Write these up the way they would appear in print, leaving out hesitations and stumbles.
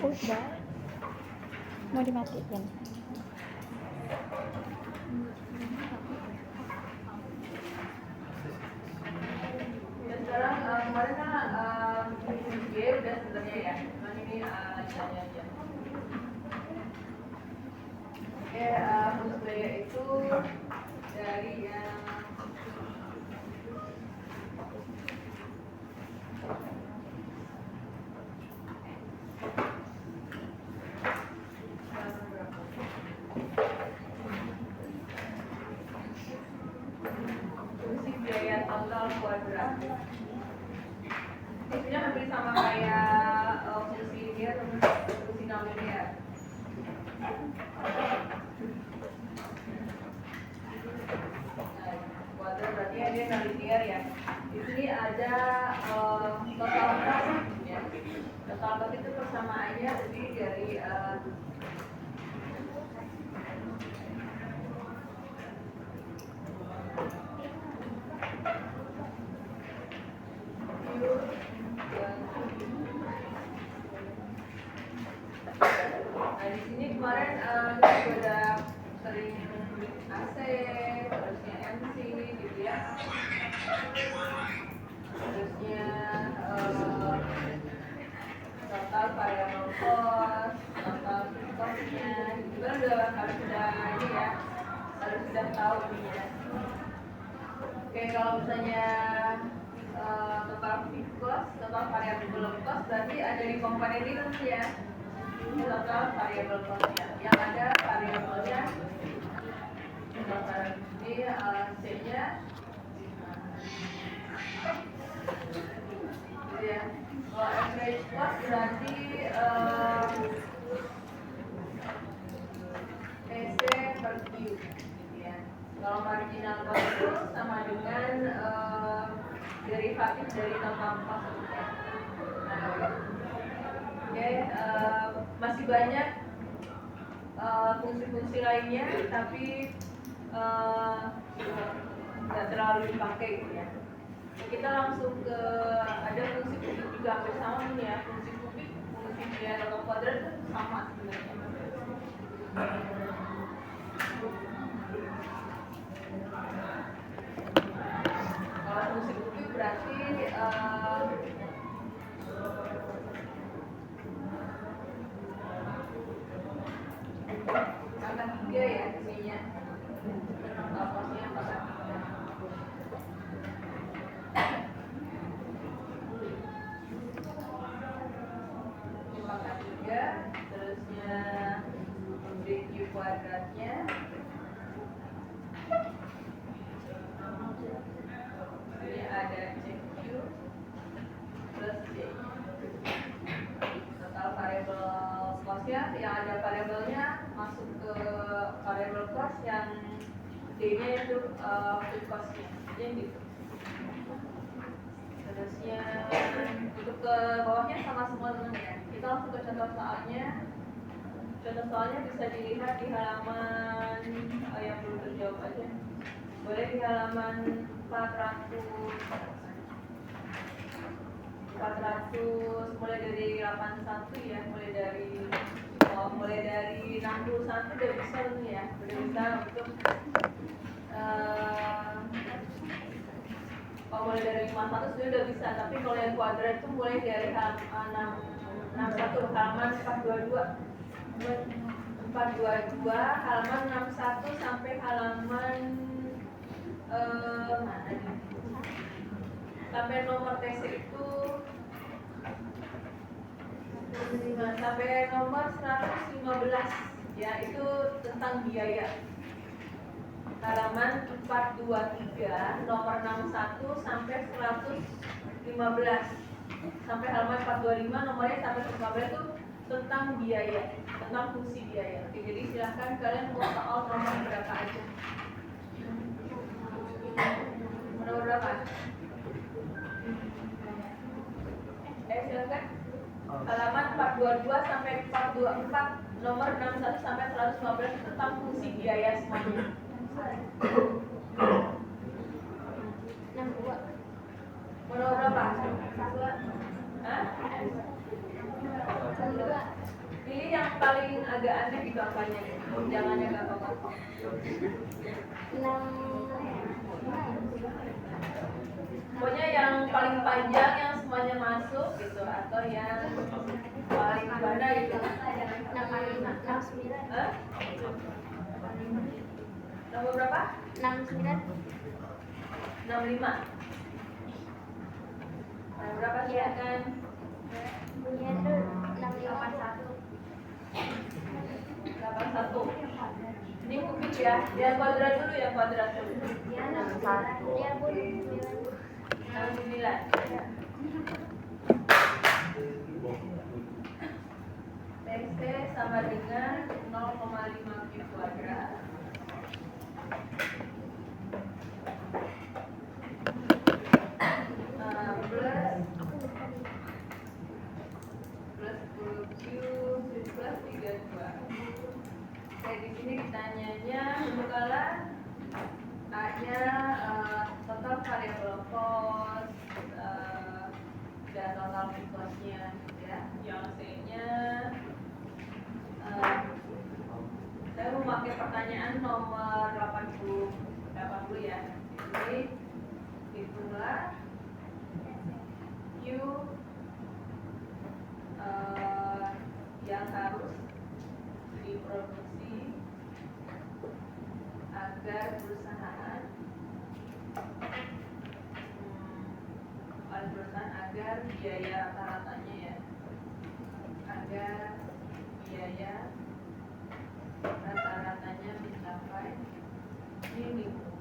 Udah mau dimatiin. Sekarang kemarin kan B udah sebenarnya ya, cuman ini lanjutannya aja. Oke, untuk B itu dari yang fungsi biaya total kuadrat. Ini hampir sama kayak fungsi linear dan fungsi non-linear. Kuadrat berarti dia non-linear ya. Di sini ada total kas ya. Total kas itu persamaannya terdiri dari nah di sini kemarin kita sudah sering AC, terusnya MC gitu ya. Terusnya total variable cost, total costnya, itu kan harus sudah ini ya, harus sudah tahu ini ya. Oke, kalau misalnya total fixed cost, total variable cost berarti ada di komponen ini nanti ya. Ini total variable cost-nya. Yang ada variabelnya total ini C-nya gitu ya. Kalau average cost berarti EC per Q gitu ya. Kalau marginal cost itu sama dengan derivatif dari total cost ya. Oke, masih banyak fungsi-fungsi lainnya, tapi nggak terlalu dipakai gitu ya. Kita langsung ke ada fungsi kubik juga hampir sama nih ya. Fungsi kubik, fungsi biaya total kuadrat itu sama sebenarnya. Kalau fungsi kubik berarti angka 3 ya isinya. Kosnya angka 3. Angka 3, terusnya DQ kuadratnya. Ini ada CQ plus J. Total variable cost-nya, yang ada variabelnya masuk ke variable cost, yang D-nya itu food cost-nya. Jadi gitu. Terusnya untuk ke bawahnya sama semua teman ya. Kita langsung ke contoh soalnya. Contoh soalnya bisa dilihat di halaman yang belum terjawab aja. Boleh di halaman 400 mulai dari 81 ya, mulai dari 61 udah bisa nih ya, udah bisa untuk kalau mulai dari 51 sudah udah bisa, tapi kalau yang kuadrat itu mulai dari halaman 61 halaman 422 halaman 61 sampai halaman mana nih? Sampai nomor TC itu sampai nomor 115 ya, itu tentang biaya. Halaman 423 nomor 61 sampai 115 sampai halaman 425 nomornya sampai 115 itu tentang biaya, tentang fungsi biaya. Oke, jadi silahkan kalian mau soal nomor berapa aja. Nomor berapa? Silakan. Halaman 422 sampai 424, nomor 61 sampai 115 tentang fungsi biaya semuanya. 62. Nomor berapa? Hah? Pilih yang paling agak aneh di angkanya. Jangan yang gak apa-apa. 6. Pokoknya yang paling panjang yang semuanya masuk gitu, atau yang paling gimana gitu. 69. Hah? Nomor berapa? 69. 65. Nomor berapa silakan? Punya itu 651. 81. Ini kubik ya. Yang kuadrat dulu, yang kuadrat dulu. Dia 61. Dia pun 69. TC sama dengan 0,5 Q kuadrat. Plus 10Q plus 32. Oke, di sini ditanyanya pembekalan A-nya total variable cost dan total cost-nya ya. Yang C-nya saya memakai pertanyaan nomor 80 ya. Jadi hitunglah Q yang harus diproduksi agar perusahaan agar biaya rata-ratanya ya, agar biaya rata-ratanya mencapai minimum.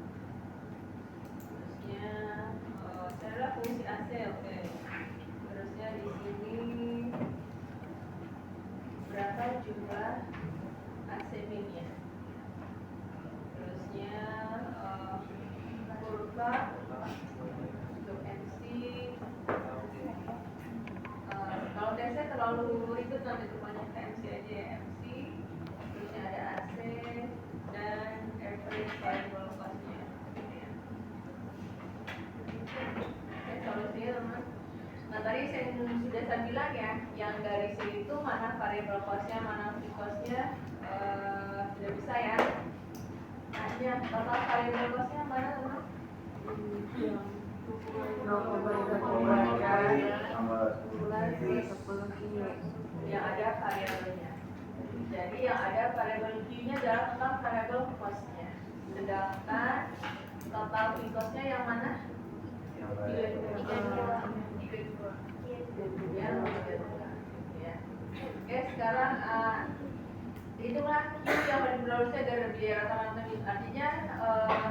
Terusnya saya adalah fungsi AC, oke. Terusnya di sini berapa jumlah AC min-nya. Terusnya kurva untuk MC. Kalau TC terlalu ribet nanti rupanya ke MC aja ya, MC. Terusnya ada AC dan average variable cost-nya. Oke, solusinya teman. Nah tadi sudah saya bilang ya, yang dari sini itu mana variable cost-nya, mana fixed cost-nya sudah bisa ya. Nah, total variable cost-nya mana teman? Yang ada variabelnya. Jadi yang ada variabel Q-nya adalah total variable cost-nya. Sedangkan total fixed cost-nya yang mana? 32. Ya. Oke, sekarang hitunglah Q yang paling berharusnya dari biaya rata-rata. Artinya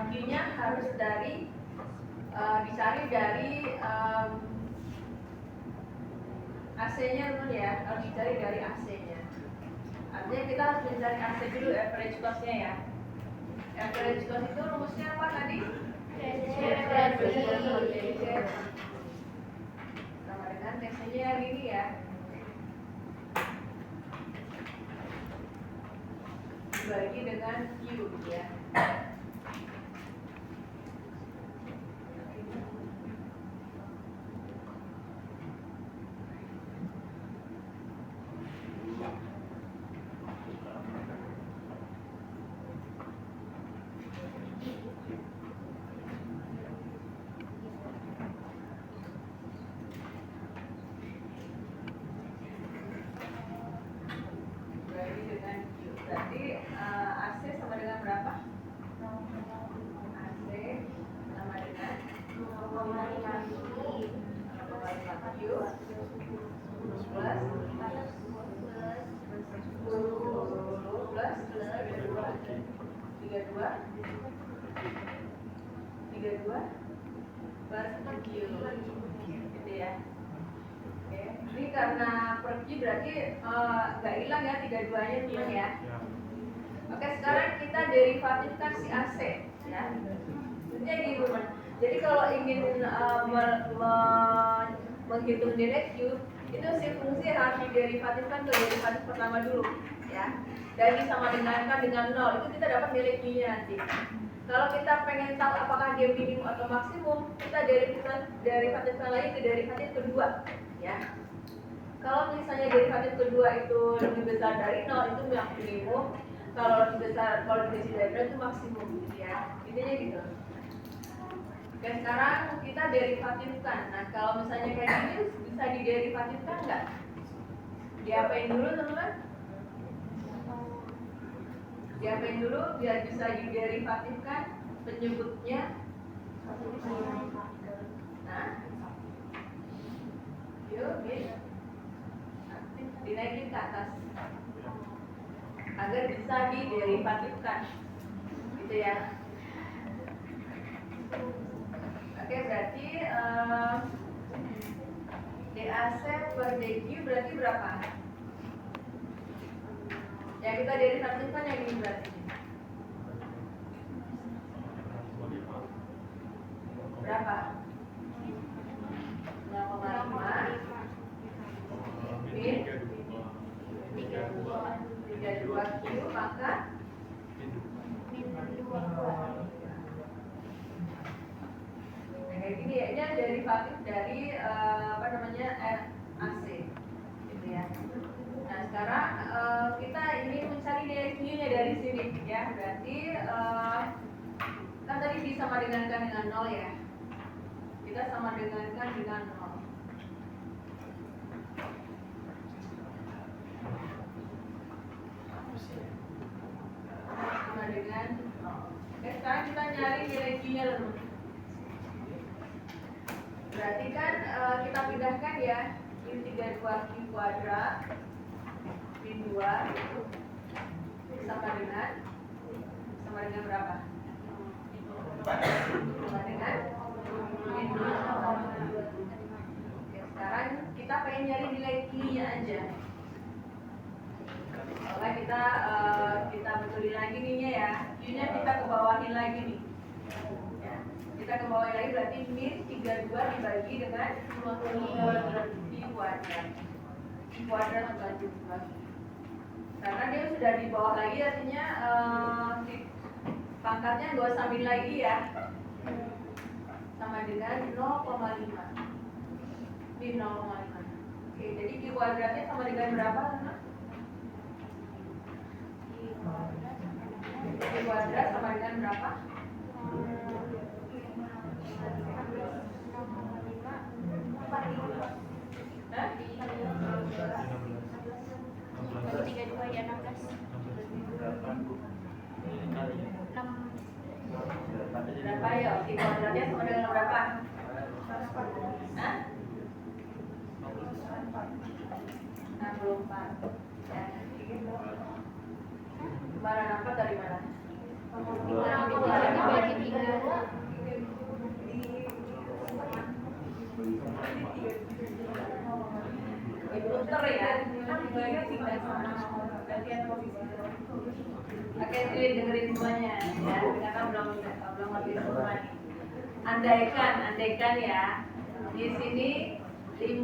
Q-nya harus dicari dari AC-nya dulu ya, harus dicari dari AC-nya. Artinya kita harus mencari AC dulu, average cost-nya ya. Average cost itu rumusnya apa tadi? Sama dengan TC-nya yang ini ya. Dibagi dengan Q ya. Dibagi dengan Q. Berarti AC sama dengan berapa? AC sama dengan 0,5 Q plus 32 plus Q gitu ya. Oke, ini karena pergi berarti nggak hilang ya 32-nya teman ya. Oke, sekarang kita derivatifkan si AC ya. Jadi teman. Jadi kalau ingin menghitung nilai Q, itu si fungsi harus diderivatifkan ke derivatif pertama dulu ya. Dan sama dengan 0, itu kita dapat nilai Q-nya nanti. Kalau kita pengen tahu apakah dia minimum atau maksimum, kita derivatifkan lagi ke derivatif kedua ya. Kalau misalnya derivatif kedua itu lebih besar dari 0, itu yang minimum. Kalau lebih besar, kalau lebih kecil dari 0 itu maksimum gitu ya. Intinya gitu. Oke, sekarang kita derivatifkan. Nah, kalau misalnya kayak gini bisa diderivatifkan nggak? Diapain dulu teman-teman? Diapain dulu biar bisa diderivatifkan penyebutnya? Nah, yuk, dinaikin ke atas agar bisa diderivatifkan, gitu ya. Oke, berarti DAC per DQ berarti berapa? Ya kita derivatifkan yang ini berarti berapa? 0,5 min 32Q maka kayak gini ya, ini derivatif dari AC gitu ya. Nah sekarang kita ini mencari nilai Q-nya dari sini ya, berarti kan tadi disama dengankan dengan 0 ya, kita sama dengankan dengan 0. Sama dengan 0. Oke, sekarang kita nyari nilai Q-nya dulu. Berarti kan kita pindahkan ya, min 32Q kuadrat min 2 sama dengan berapa? Sama dengan min 2. Oke, sekarang kita pengen nyari nilai Q-nya aja. Oke, kita betulin lagi nih ya. Q-nya kita kebawahin lagi nih. Ya, kita kebawahin lagi berarti min 32 dibagi dengan Q kuadrat. Q kuadrat bagi 2. Karena dia sudah di bawah lagi, artinya pangkatnya nggak usah min lagi ya. Sama dengan 0,5. Min 0,5. Oke, jadi Q kuadratnya sama dengan berapa? Q kuadrat sama dengan berapa? 32 ya 16. Berapa ya? Q kuadratnya sama dengan berapa? Hah? 64. Ya, gitu. Kembaran apa dari mana? 64 dibagi 3. Puter ya, gantian posisi. Oke, dengerin semuanya ya, karena belum ngerti semua nih. Andaikan ya, di sini 5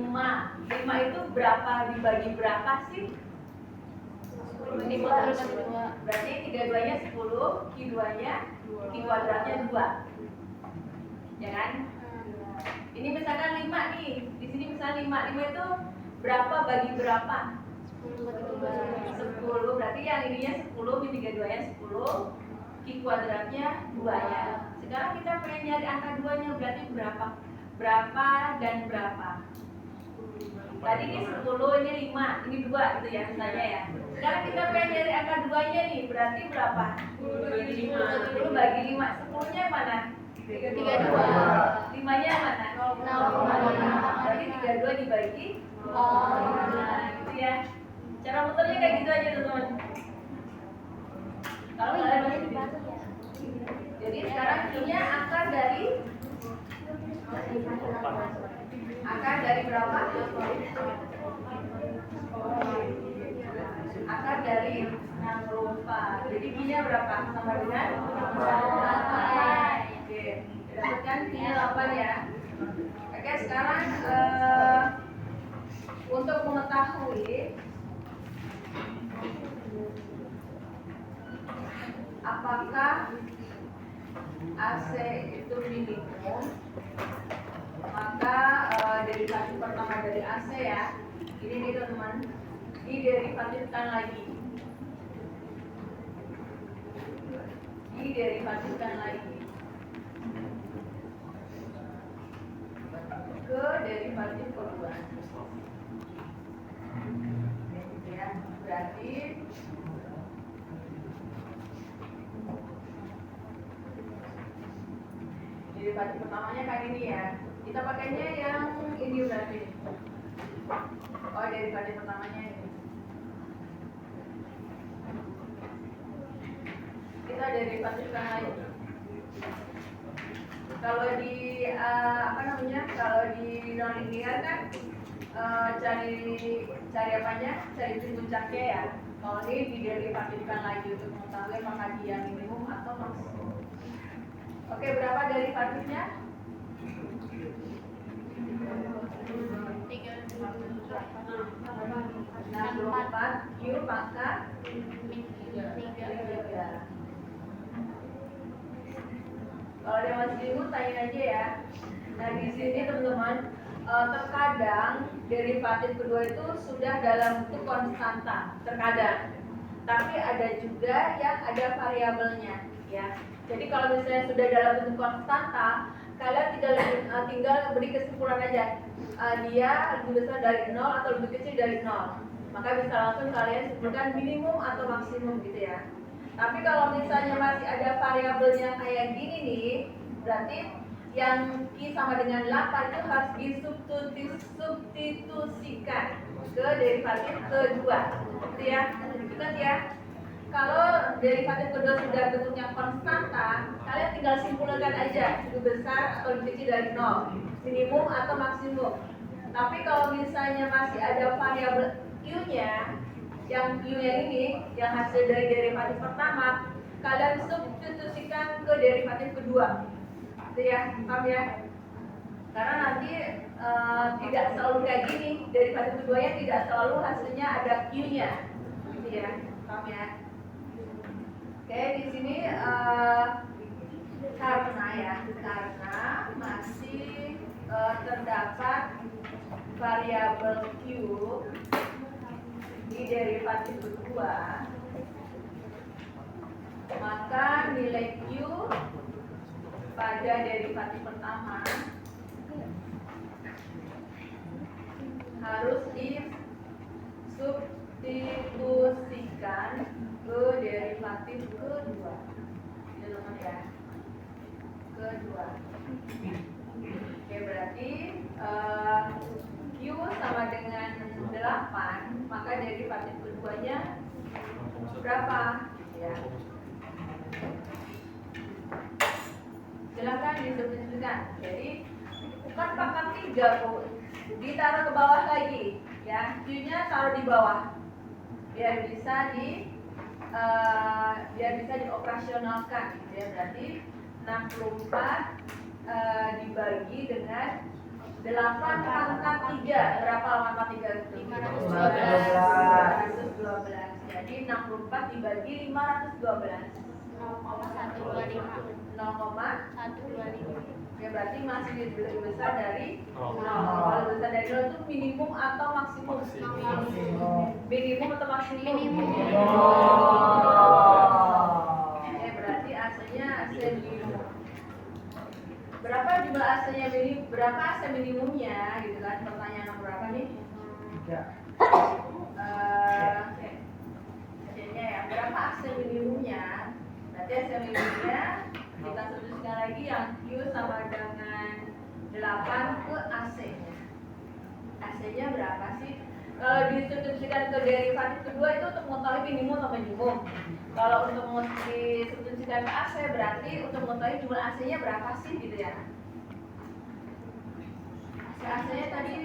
itu berapa dibagi berapa sih? Ini harus 2. Berarti 32-nya 10, Q2-nya Q kuadratnya 2. Ya kan? Ini misalkan 5 nih. Di sini misalkan 5 itu berapa bagi berapa? 10. Berarti yang ininya 10, min 32-nya 10, Q kuadratnya 2-nya. Sekarang kita pengen nyari angka 2-nya, berarti berapa? Berapa dan berapa? Tadi ini 10, ini 5, ini 2 gitu ya misalnya ya. Sekarang kita pengen nyari angka 2-nya nih, berarti berapa? 10 bagi 5. 10-nya mana? 32. 5-nya mana? 0,5. Berarti 32 dibagi 0. Nah, gitu ya. Cara muternya kayak gitu aja teman-teman. Kalau nggak ada jadi sekarang Q-nya akar dari berapa? Akar dari 64. Jadi Q-nya berapa? Sama dengan 8. Oke, dapatkan Q-nya 8 ya. Oke, sekarang untuk mengetahui apakah AC itu minimum, maka derivatif pertama dari AC ya, ini nih teman-teman, diderivatifkan lagi, ke derivatif kedua. Ya, berarti derivatif pertamanya kayak ini ya. Kita pakainya yang ini berarti. Oh, derivatif pertamanya ini. Kita derivatifkan lagi. Kalau di Kalau di non-linear kan cari apanya? Cari puncaknya ya. Kalau ini diderivatifkan lagi untuk mengetahui apakah dia minimum atau maksimum. Oke, berapa derivatifnya? 64 Q pangkat 3. Kalau dia masih bingung, tanya aja ya. Nah, di sini teman-teman, terkadang derivatif kedua itu sudah dalam bentuk konstanta, terkadang. Tapi ada juga yang ada variabelnya, ya. Jadi kalau misalnya sudah dalam bentuk konstanta, kalian tinggal beri kesimpulan aja. Dia lebih besar dari 0 atau lebih kecil dari 0. Maka bisa langsung kalian simpulkan minimum atau maksimum gitu ya. Tapi kalau misalnya masih ada variabelnya kayak gini nih, berarti yang Q sama dengan 8 itu harus disubstitusikan ke derivatif kedua. Gitu ya. Ingat ya. Kalau derivatif kedua sudah bentuknya konstanta, kalian tinggal simpulkan aja lebih besar atau lebih kecil dari 0, minimum atau maksimum. Tapi kalau misalnya masih ada variabel Q-nya, yang Q-nya ini, yang hasil dari derivatif pertama, kalian substitusikan ke derivatif kedua. Gitu ya, paham ya? Karena nanti tidak selalu kayak gini, derivatif keduanya tidak selalu hasilnya ada Q-nya. Gitu ya, paham ya? Oke, di sini karena masih terdapat variabel Q di derivatif kedua, maka nilai Q pada derivatif pertama harus disubstitusikan ke derivatif kedua. Ini teman ya, kedua. Oke, berarti Q sama dengan 8, maka derivatif keduanya berapa? Ya. Silakan disubstitusikan. Jadi bukan pangkat 3, ditaruh ke bawah lagi, ya. Q-nya taruh di bawah, biar bisa dioperasionalkan. Gitu ya. Berarti 64 dibagi dengan 8 pangkat 3. Berapa 8 pangkat 3 itu? 512. Jadi 64 dibagi 512. 0,125. Ya, berarti masih lebih besar dari 0. Kalau besar dari 0 itu minimum atau maksimum? Minimum atau maksimum? Minimum. Ya, berarti AC-nya AC minimum. Berapa jumlah AC-nya minimum? Berapa AC minimumnya? Gitu kan? Pertanyaan nomor berapa nih? 3. AC-nya ya. Berapa AC minimumnya? Berarti AC minimumnya kita substitusikan lagi yang Q sama dengan 8 ke AC-nya. AC-nya berapa sih? Kalau disubstitusikan ke derivatif kedua itu untuk mengetahui minimum atau minimum. Kalau untuk disubstitusikan ke AC berarti untuk mengetahui jumlah AC-nya berapa sih gitu ya. AC-nya tadi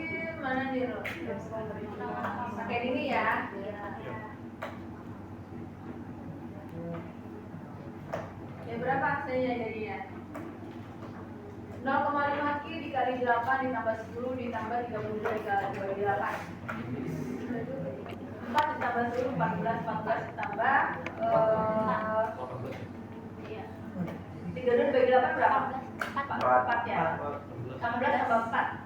mana nih lo? Pakai ini ya. Ya berapa AC-nya jadinya? 0,5 Q dikali 8 ditambah 10 ditambah 32 dikali 8. 4 ditambah 10 14 ditambah 32 bagi 8 berapa? 4 ya. 16 tambah 4.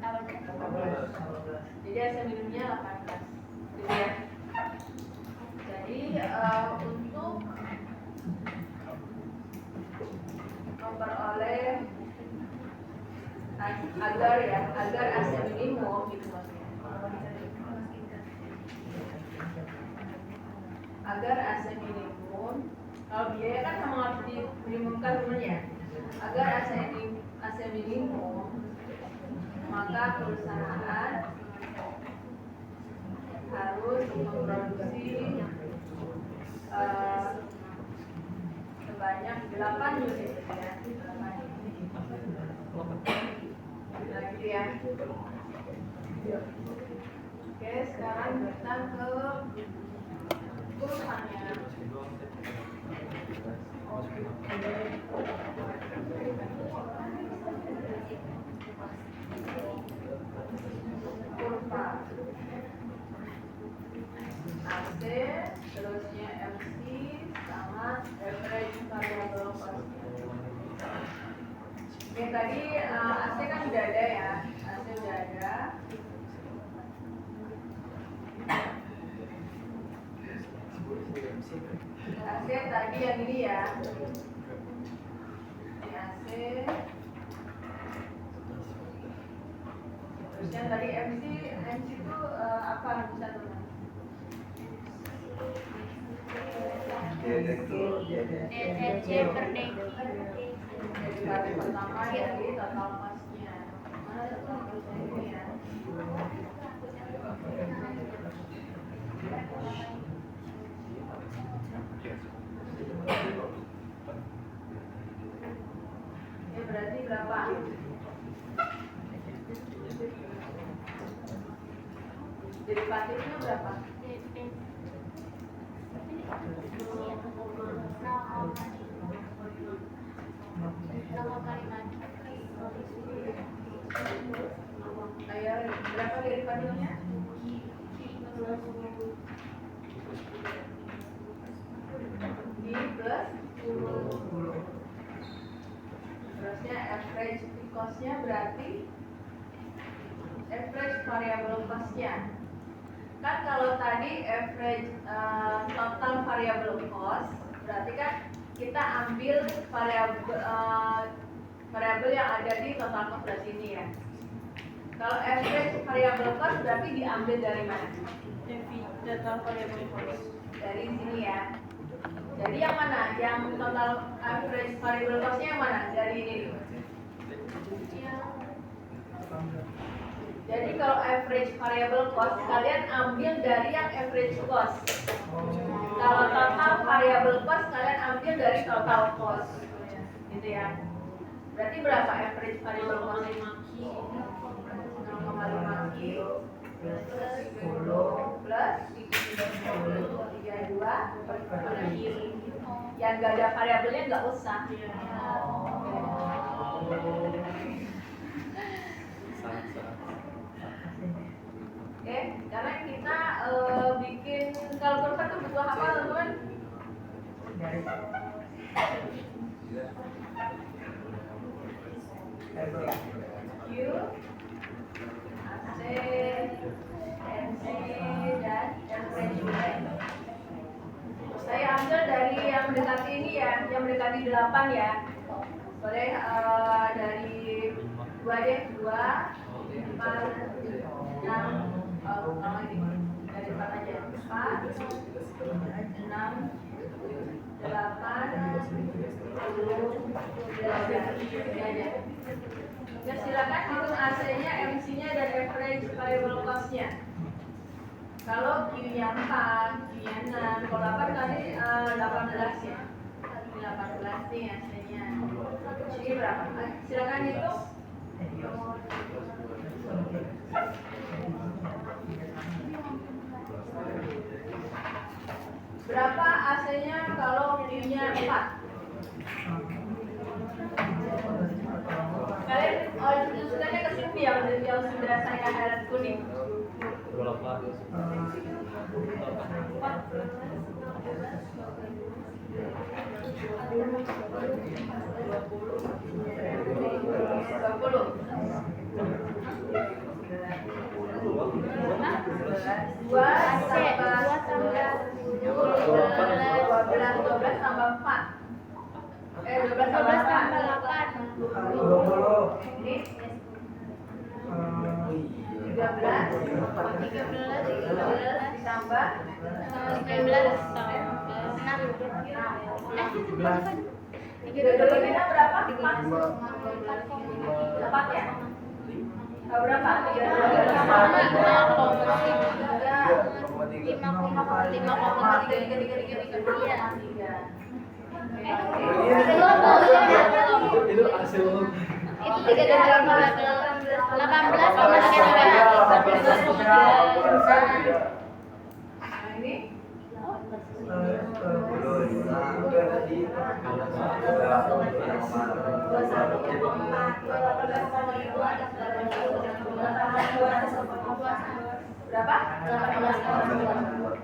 Jadi AC minimumnya 18. Gitu ya. Jadi untuk memperoleh agar AC minimum gitu maksudnya. Agar AC minimum, kalau biaya kan sama harus diminimumkan sebenarnya. Agar AC minimum, maka perusahaan harus memproduksi sebanyak 8 unit ya. Nah, gitu ya. Oke, sekarang kita ke kurvanya. Kurva AC, terusnya MC sama average variable cost. Oke, tadi AC kan udah ada ya, AC udah ada. AC tadi yang ini ya, ini AC. Terus yang tadi MC itu apa bisa teman? DC per deki. Dari pertama dari total cost-nya. Mana total cost-nya ini ya? Ya berarti berapa? Derivatifnya berapa? Ayo, berapa derivatifnya? Di plus 10. Terusnya average cost-nya berarti average variable cost-nya. Kan kalau tadi average total variable cost, berarti kan kita ambil variabel yang ada di total cost dari sini ya. Kalau average variable cost berarti diambil dari mana? Total variable cost. Dari sini ya. Jadi yang mana? Yang total average variable cost-nya yang mana? Dari ini. Jadi kalau average variable cost, kalian ambil dari yang average cost. Kalau total variable cost, kalian ambil dari total cost. Gitu ya. Berarti berapa average variable cost? 0,5 Q plus 10 plus 32 per Q. Yang gak ada variabelnya nggak usah. Oke, karena kita bikin kalkulator itu butuh apa teman-teman? Q, AC, MC, dan average. Saya ambil dari yang mendekati ini ya, yang mendekati 8 ya. Boleh dari 2 deh, 2, 4, 6, dari 4 aja, 4, 6, 8, 10, 12, ini aja. Ya silakan hitung AC-nya, MC-nya, dan average variable cost-nya. Kalau Q-nya 4, Q-nya 6, kalau 8 tadi 18 ya. 18 nih AC-nya. Ini berapa? Silakan hitung. Berapa AC-nya kalau Q-nya 4? Kalian tunjukkannya ke sini yang sudah saya highlight kuning. Berapa? Dua tambah 4. 12 tambah 8. Ini 13 ditambah 19 Kita berapa? 4 ya? Berapa? Itu hasil itu 18,3 Ini berapa? 18,6.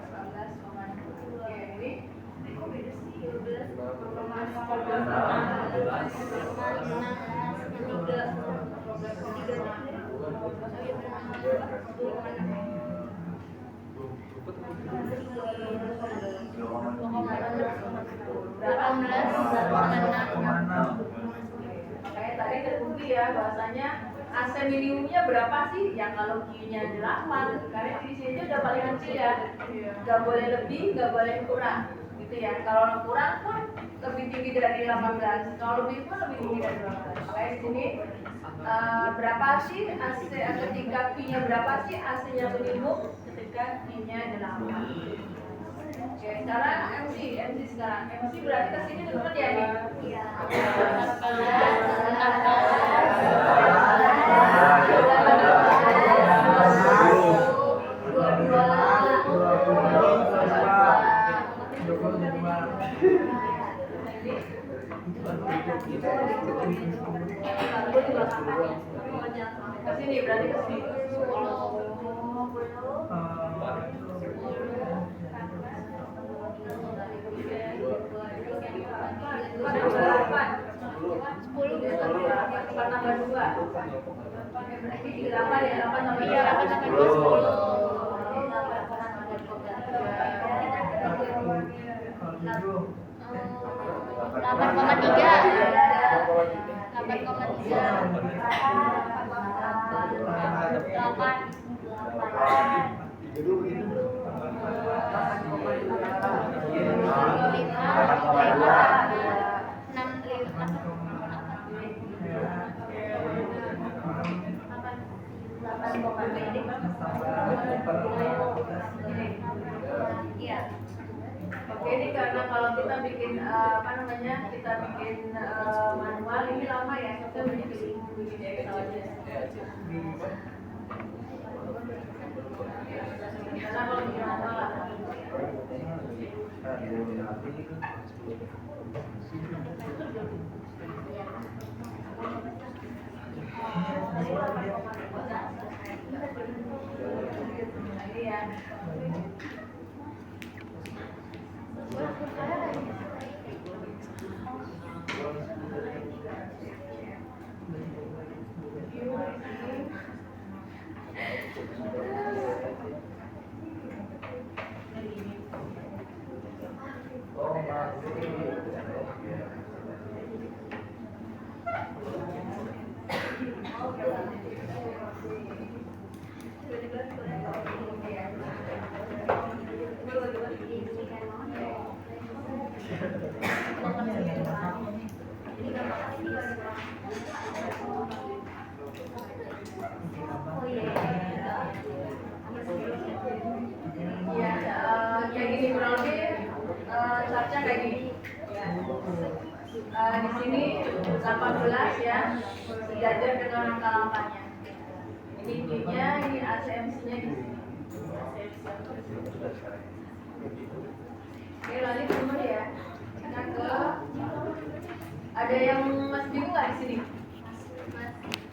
Makanya tadi terbukti ya bahwasanya AC minimumnya berapa sih? Yang kalau Q-nya 8, karena di sini udah paling kecil ya. Gak boleh lebih, gak boleh kurang, gitu ya. Kalau kurang pun lebih tinggi dari 18, kalau lebih pun lebih tinggi dari 18. Makanya di sini berapa sih AC ketika Q-nya berapa sih AC-nya minimum ketika Q-nya 8. Oke, sekarang MC sekarang. MC berarti kesini deket ya nih? Iya. Kesini berarti kesini. Iya. Oke, ini karena kalau kita bikin kita bikin manual ini lama ya, kita bikin Excel aja. Karena kalau bikin manual lah. Iya. Kayak gini kurang lebih chartnya kayak gini. Di sini 18 ya, sejajar dengan angka 8-nya. Ini Y-nya, ini ACMC-nya di sini. Oke, lanjut teman ya. Kita ke ada yang masih bingung nggak di sini?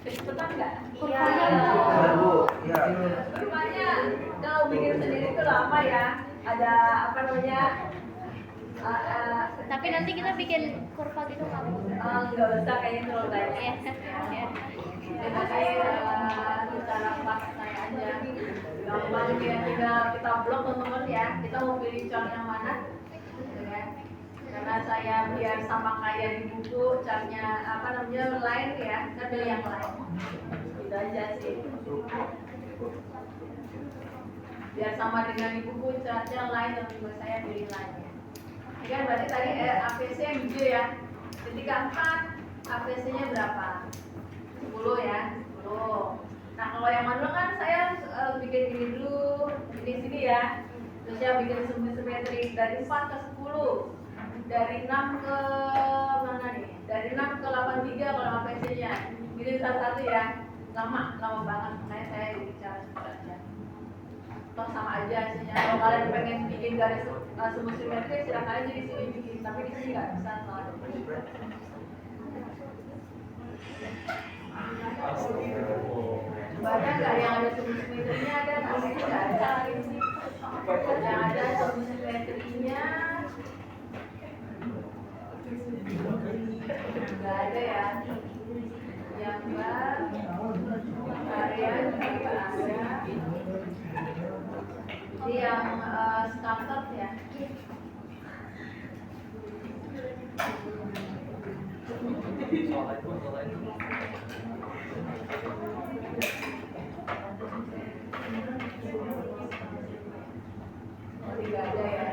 Cepetan nggak? Iya. Iya. Rupanya kalau bikin sendiri itu lama ya. Ada apa namanya? Tapi nanti kita bikin kurva gitu nggak mau? Nggak usah kayaknya terlalu banyak. Iya. Iya. Jadi cara pas saya aja gampang ya, tinggal kita blok teman-teman ya. Kita mau pilih chart yang mana gitu ya. Karena saya biar sama kayak di buku chartnya apa namanya line ya, kita pilih yang lain gitu aja sih, biar sama dengan di buku chartnya line, dan juga saya pilih line ya. Ini kan berarti tadi APC yang hijau ya, ketika 4 APC nya berapa? 10 ya, 10. Nah kalau yang manual kan saya bikin ini dulu, di sini ya. Terus saya bikin simetri dari 4 ke 10, dari 6 ke mana nih? Dari 6 ke 83 kalau APC-nya. Bikin satu-satu ya. Lama banget. Makanya saya bicara cepet-cepet. Toh sama aja hasilnya. Kalau kalian pengen bikin garis semu simetri, silakan aja di sini bikin. Tapi di sini nggak bisa soalnya. Banyak nggak yang ada semu simetrinya? Ada nggak? Nggak ada. Yang ada semu simetrinya nggak ada ya. Gambar area juga nggak ada. Ini yang standar ya. Tidak ada ya.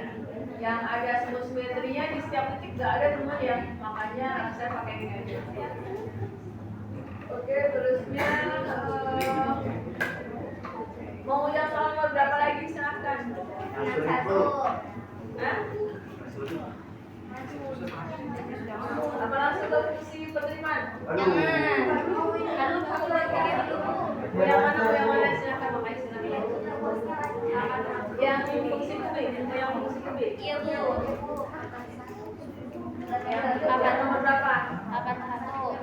Yang ada semu simetrinya di setiap titik nggak ada teman ya. Makanya saya pakai ini aja. Oke, terusnya mau yang soal nomor berapa lagi silahkan. Yang 1. Hah? Apa langsung ke fungsi penerimaan? Jangan. Lalu aku lagi dulu. Yang mana silahkan pakai silahkan. Yang fungsi kubik, yang fungsi kubik. Iya Bu. Yang nomor berapa? 81.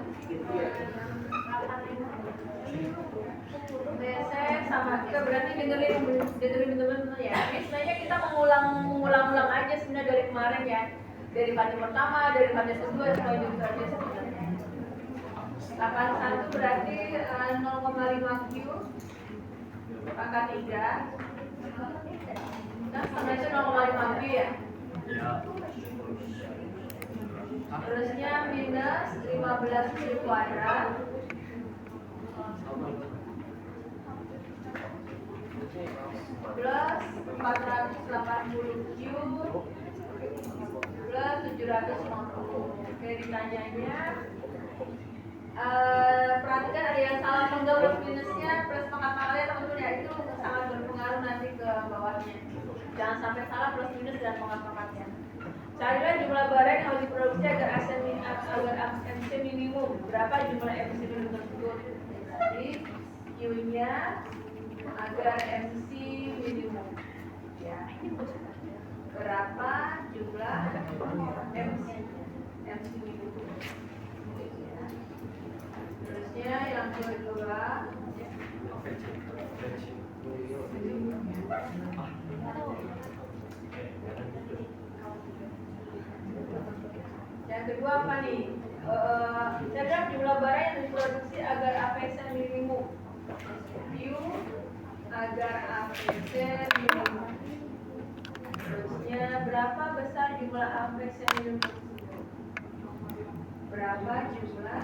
BC sama kita berarti dengerin teman-teman ya. Ini sebenarnya kita mengulang-ulang aja sebenarnya dari kemarin ya. Dari fase pertama, dari fase kedua, sampai juga aja sebenarnya. 81 berarti 0,5 Q pangkat 3. Nah, sama itu 0,5 Q ya. Terusnya minus 15 Q kuadrat plus 480 Q plus 750. Oke, ditanyanya perhatikan ada yang salah penggal plus minusnya plus pangkat-pangkatnya teman-teman ya, itu sangat berpengaruh nanti ke bawahnya. Jangan sampai salah plus minus dan pangkat-pangkatnya. Carilah jumlah barang yang harus diproduksi agar MC minimum. Berapa jumlah MC minimum tersebut? Jadi Q-nya agar MC minimum. Ya. Berapa jumlah MC minimum? Ya. Terusnya yang kedua. Yang kedua apa nih? Carilah jumlah barang yang diproduksi agar APC minimum. Q agar APC minimum. Terusnya berapa besar jumlah APC minimum? Berapa jumlah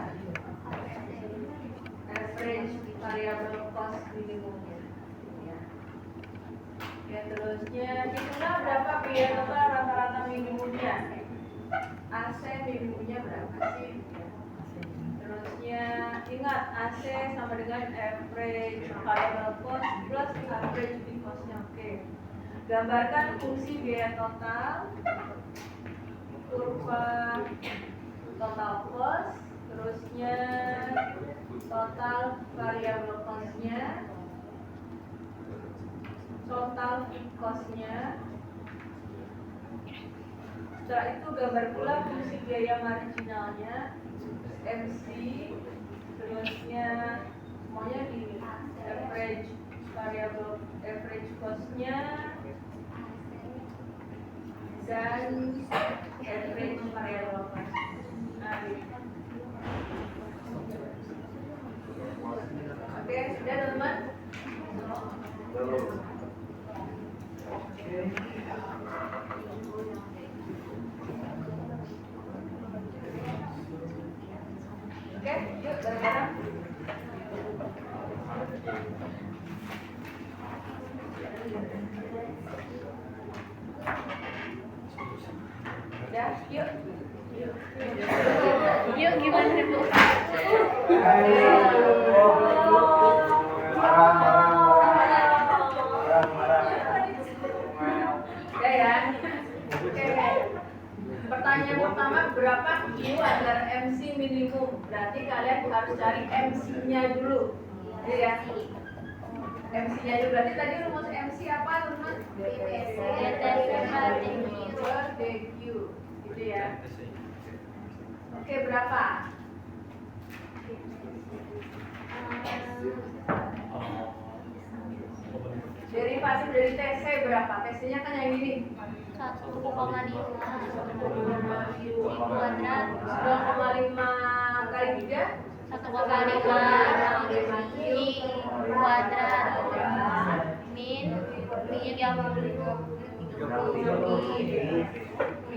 average variable cost minimumnya? Ya, terusnya itulah berapa biaya total rata-rata minimumnya. AC minimumnya berapa sih? Terusnya ingat AC sama dengan average variable cost plus average fixed cost-nya. Oke. Gambarkan fungsi biaya total kurva total cost, terusnya total variable cost-nya, total fixed cost-nya. Setelah itu gambar pula fungsi biaya marginalnya, MC, terusnya semuanya di average variable average cost-nya dan average variable cost. Nah, gitu. Oke, sudah teman-teman? Oke, yuk bareng-bareng. Udah, yuk. Yuk gimana Bu? Udah ya. Oke. Pertanyaan pertama, berapa Q agar MC minimum? Berarti kalian harus cari MC-nya dulu. Ya. MC-nya dulu. Berarti tadi rumus MC apa, teman? DQ. Gitu ya. Oke, berapa? Derivasi dari TC berapa? TC-nya kan yang ini. 1,5 kuadrat 2,5 kali 3 1,5 kuadrat min nya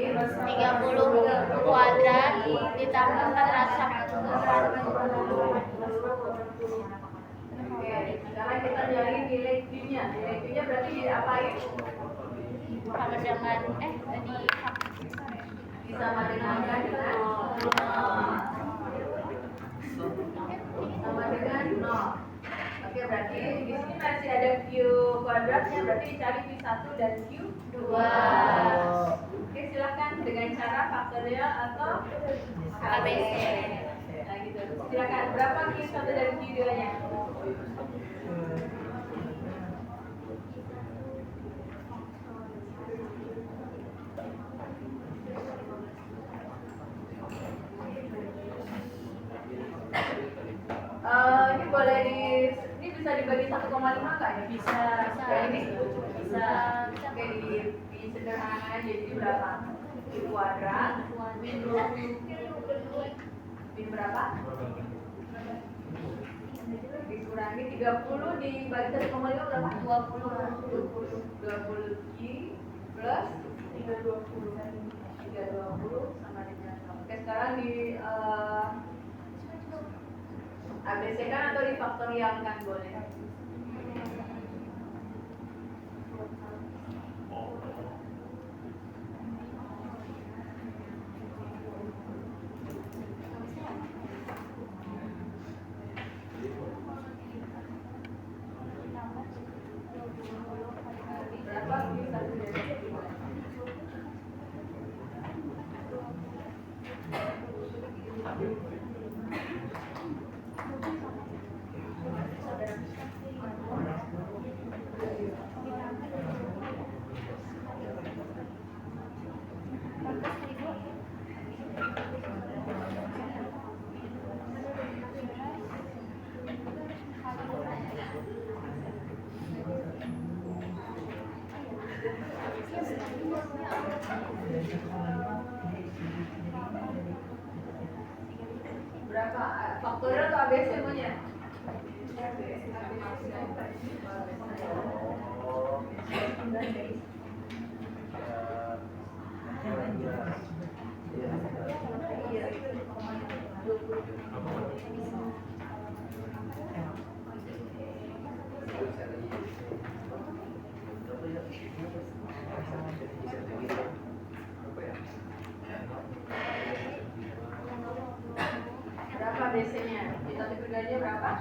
30 kuadrat ditambah 480. Oke, sekarang kita cari nilai Q-nya. Nilai Q-nya berarti diapain? Sama dengan tadi Sama dengan sama dengan 0. Oke, berarti di sini masih ada Q kuadratnya, berarti dicari Q1 dan Q2. Oke, silakan dengan cara faktorial atau ABC. Nah, gitu. Silakan, berapa Q1 dan Q2-nya? Ini boleh ini bisa dibagi 1,5 nggak ya? Bisa. Kayak ini? Bisa. Oke, di sederhana jadi berapa? Q kuadrat min 20 min berapa? Dikurangi 30 dibagi 1,5 berapa? 20 Q plus 320 sama dengan. Oke, sekarang di ABC kan atau di faktorial kan boleh. Berapa Q1 dan Q2? Berapa? Faktorial atau ABC semuanya? Berapa ABC-nya? Kita aja berapa?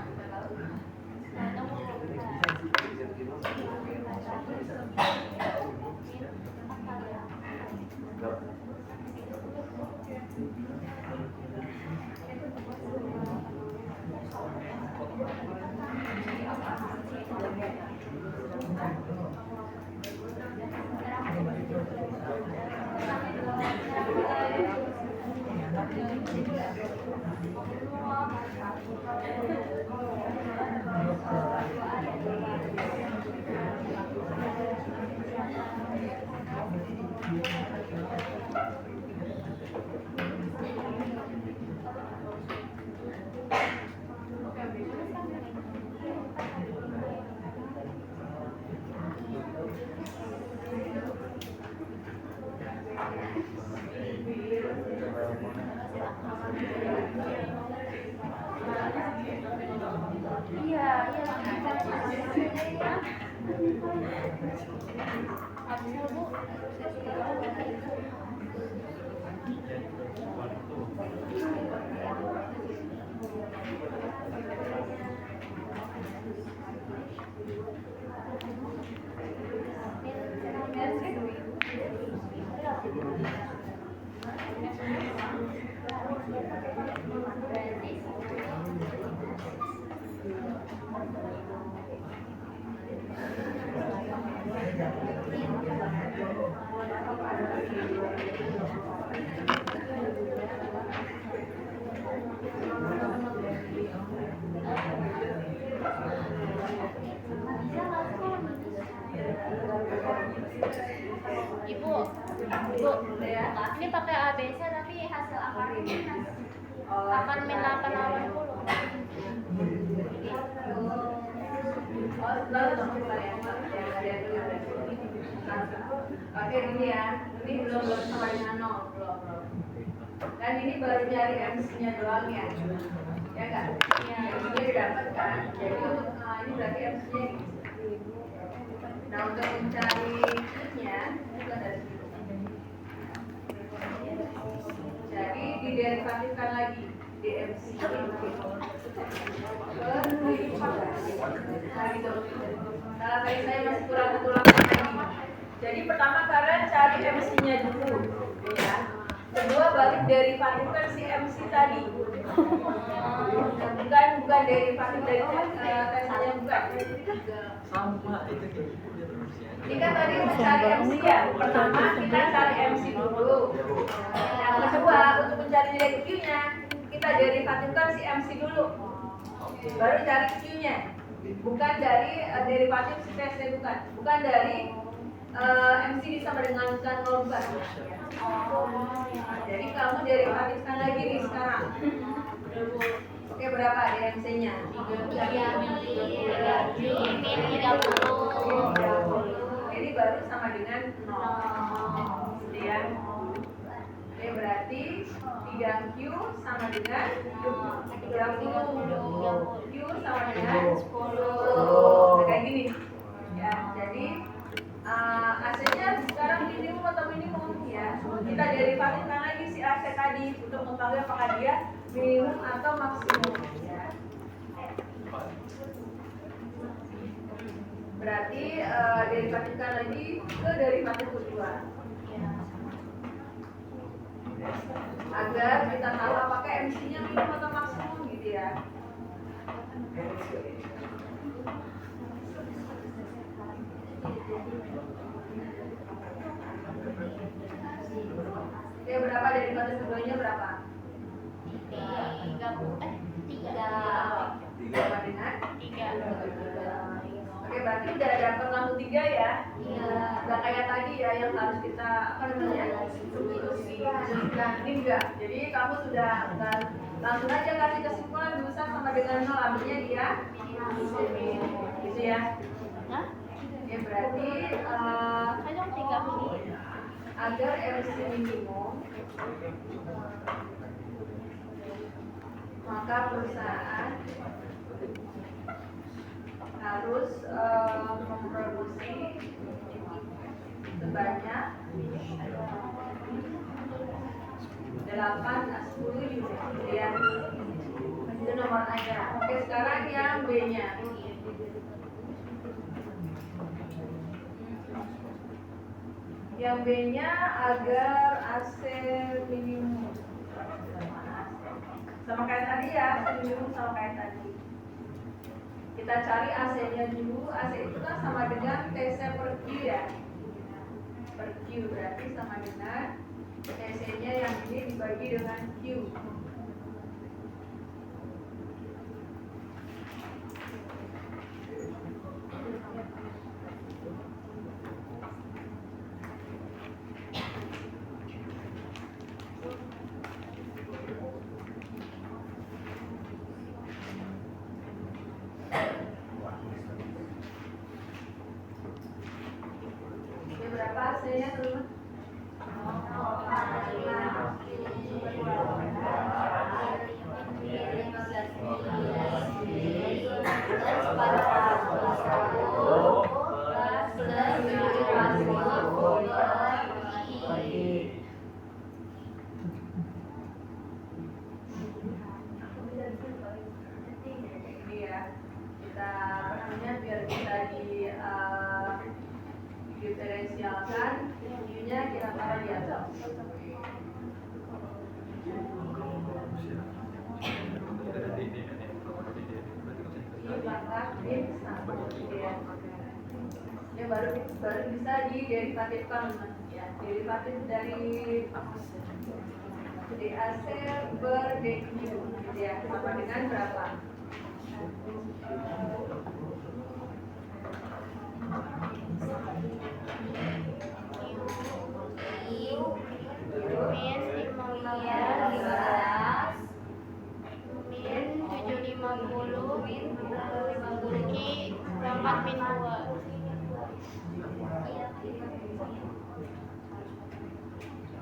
Iya, iya. Hasil Bu. Ibu, ini pakai ABC tapi hasil akarnya minus. Akar min 880. Oke, ini ya. Ini belum sama dengan 0, belum. Dan ini baru nyari MC-nya doang ya. Ya enggak? Iya. MC-nya didapatkan. Jadi untuk ini berarti MC-nya di sini. Nah, untuk mencari Q-nya juga dari sini. Jadi diderivatifkan lagi DMC Nah, tadi saya masih kurang lagi. Jadi pertama kalian cari MC-nya dulu, ya. Kedua balik derivatifkan si MC tadi. Bukan derivatif dari tesnya bukan. Sama itu. Ini kan tadi mencari MC ya. Pertama kita cari MC dulu. Yang kedua untuk mencari nilai Q-nya kita derivatifkan si MC dulu. Baru cari Q-nya. Bukan dari derivatif si tesnya bukan dari MC sama dengan 0 bukan. Jadi kamu derivatifkan lagi nih sekarang. Oke, berapa DMC-nya? 30. Ini baru sama dengan 0. Ya. Oke, berarti 3Q sama dengan 30. Q sama dengan 10. Kayak gini. Ya, jadi AC-nya sekarang minimum atau minimum ya. Kita derivatifkan lagi si AC tadi untuk mengetahui apakah dia minimum atau maksimum ya. Berarti derivatifkan lagi ke derivatif kedua agar kita tahu apakah MC-nya minimum atau maksimum gitu ya. Oke, berapa derivatif keduanya berapa? 3. Sama dengan 3. Oke, berarti udah dapat langsung 3 ya? Iya. Udah kayak tadi ya yang harus kita substitusi. Nah, ini enggak. Jadi kamu sudah langsung aja kasih kesimpulan besar sama dengan 0, artinya dia gitu ya. Hah? Oke, berarti Hanya 3 agar MC minimum maka perusahaan harus memproduksi sebanyak 8-10 unit ya. Itu nomor A-nya. Oke, sekarang yang B-nya. Yang B-nya agar AC minimum sama kayak tadi ya, AC minimum sama kayak tadi. Kita cari AC-nya dulu. AC itu kan sama dengan TC per Q ya. Per Q berarti sama dengan EC-nya yang ini dibagi dengan Q. Ini berapa hasilnya teman-teman? Ini ya, kita namanya biar kita diferensialkan, U-nya kita taruh di atas. Ya baru bisa diderivatifkan ya, derivatif dari DAC per DQ ya, sama dengan berapa? Min 750 Ki berangkat min 2.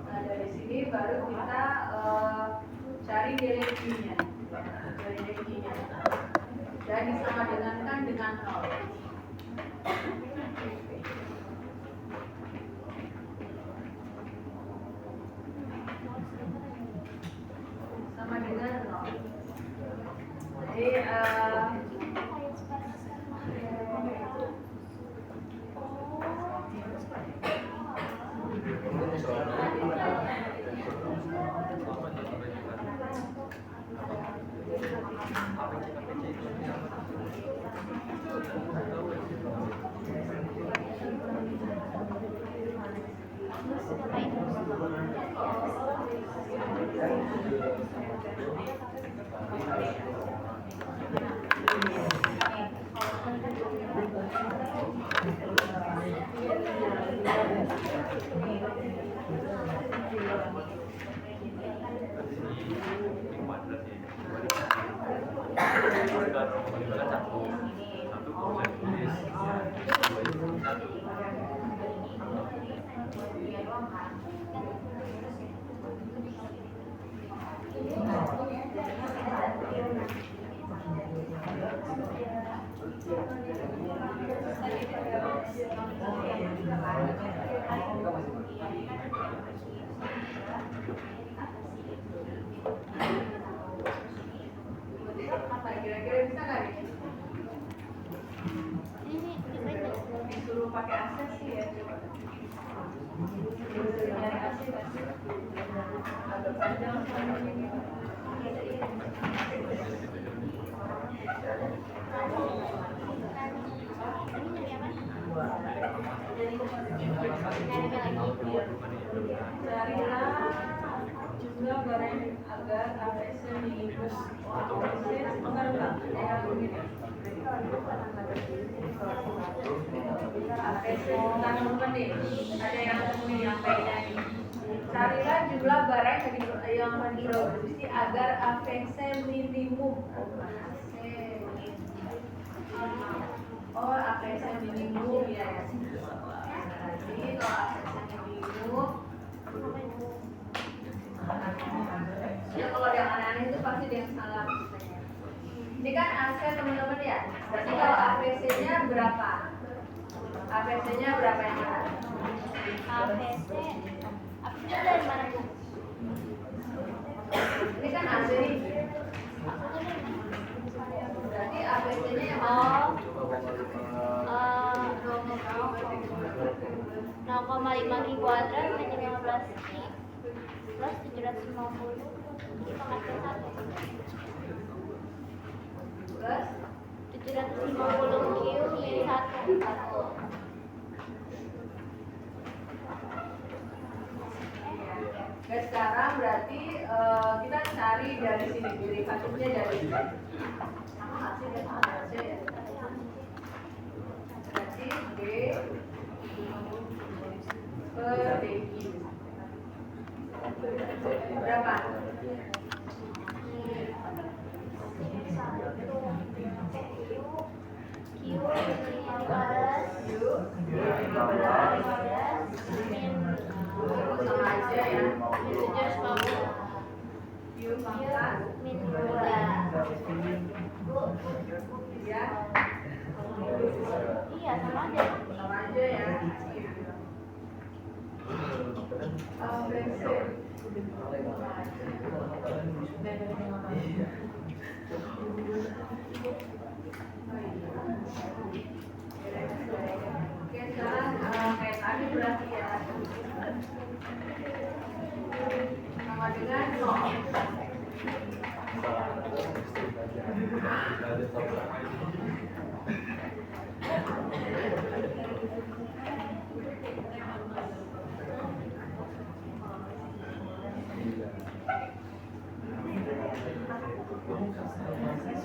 Nah dari sini baru kita cari nilai Q-nya, dan disama dengankan dengan 0. Sama dengan 0. Jadi apa kira-kira bisa nggak nih? Disuruh pakai akses sih ya, coba. Nyari akses agak panjang soalnya. Carilah jumlah barang agar APC minibus APC enggak begini. APC tentang teman nih, ada yang temuin yang kayaknya nih. Carilah jumlah barang yang diproduksi agar APC minimum. Oh, APC minimum ya. Jadi kalau APC minimum, ya kalau yang aneh-aneh itu pasti dia yang salah. Ini kan AC teman-teman ya. Berarti kalau APC-nya berapa? APC-nya berapa yang mana? APC dari mana Bu? Ini kan AC nih. Berarti APC-nya yang mana? 0,5 Ki kuadrat min 15 Ki plus 750 Ki pangkat 1 Plus 750 Q min 1. Oke, sekarang berarti kita cari dari sini, derivatifnya dari sini. Sama nggak sih? Ada C ya? Berarti D per DQ. Berapa? Q 15 Sama aja ya. Q pangkat min 15. ya. Iya, sama aja. Sama aja ya. Oke, sekarang kayak tadi berarti ya sama dengan 0.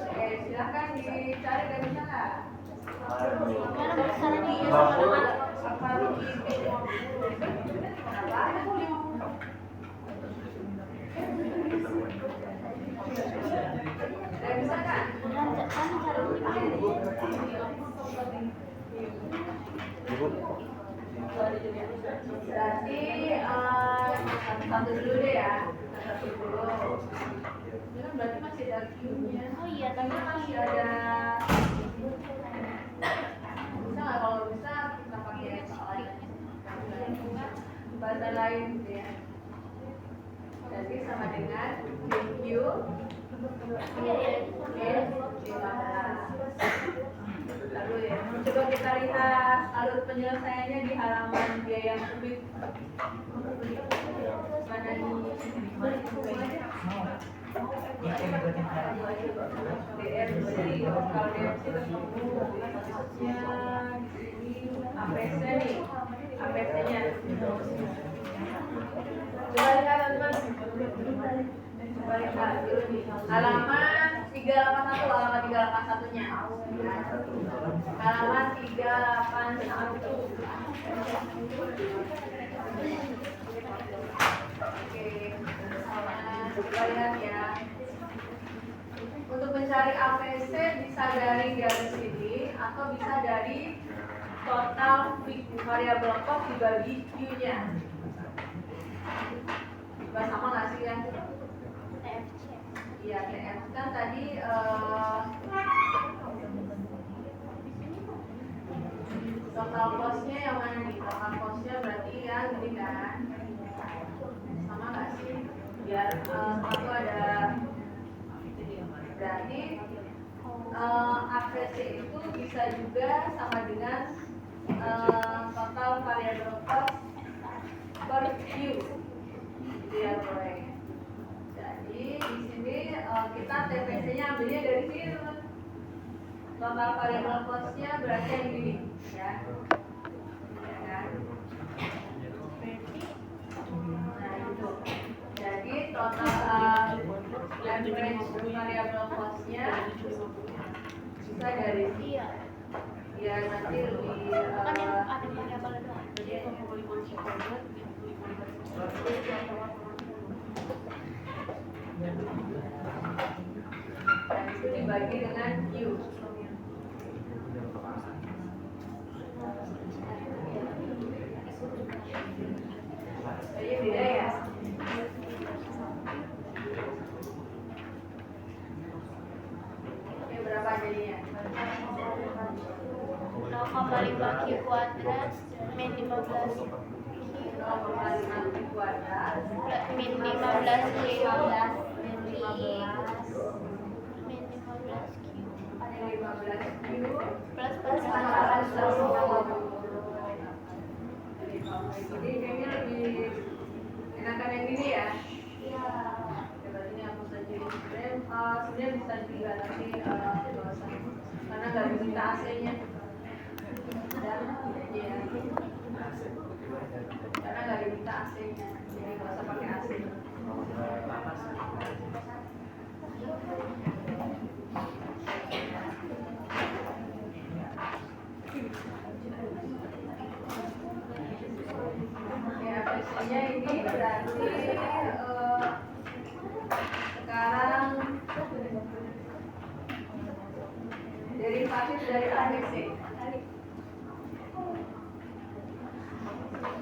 Oke, silakan dicari dari sana. Mana misalnya sama dengan Apa dari sana? Berarti satu dulu deh ya. Satu dulu. Ini kan berarti masih ada Q-nya. Oh iya, tapi Masih ada. Bisa nggak kalau bisa kita pakai bahasa lain gitu ya. Jadi sama dengan DQ. iya ya. Oke, 15. Lalu ya, coba kita lihat alur penyelesaiannya di halaman biaya kubik. Mana nih? DMC, kalau DMC ketemu maksudnya di sini APC nih, APC-nya. Coba lihat teman-teman. Coba lihat dulu nih. Halaman 381, halaman 381-nya. Halaman 381. Oke. Coba lihat ya. Untuk mencari APC bisa dari sini atau bisa dari total variabel cost dibagi Q-nya. Sama nggak sih kan? Iya, TF kan tadi total cost-nya yang mana nih? Total cost-nya berarti yang ini kan? Sama nggak sih? Biar satu ada berarti APC itu bisa juga sama dengan total variable cost per Q. Gitu ya, boleh. Jadi di sini kita TPC-nya ambilnya dari sini, teman. Total variable cost-nya berarti yang ini, ya. Ya kan? Nah, itu. Jadi total average variable cost-nya bisa dari Iya. ya nanti lebih Kan yang ada variabel doang. dan itu dibagi dengan Q. Jadi beda ya. Oke, berapa jadinya? 0,5 Q kuadrat min 15 Q 0,5 Q kuadrat min 15 Q min 15 Q plus sama plus jadi kayaknya lebih enakan yang ini ya. iya. Coba ini aku saja sebenarnya bisa juga tapi nggak usah karena nggak diminta AC-nya dan ya karena nggak diminta AC-nya jadi nggak usah pakai AC. Ya, biasanya ini berarti sekarang derivatif dari ABC.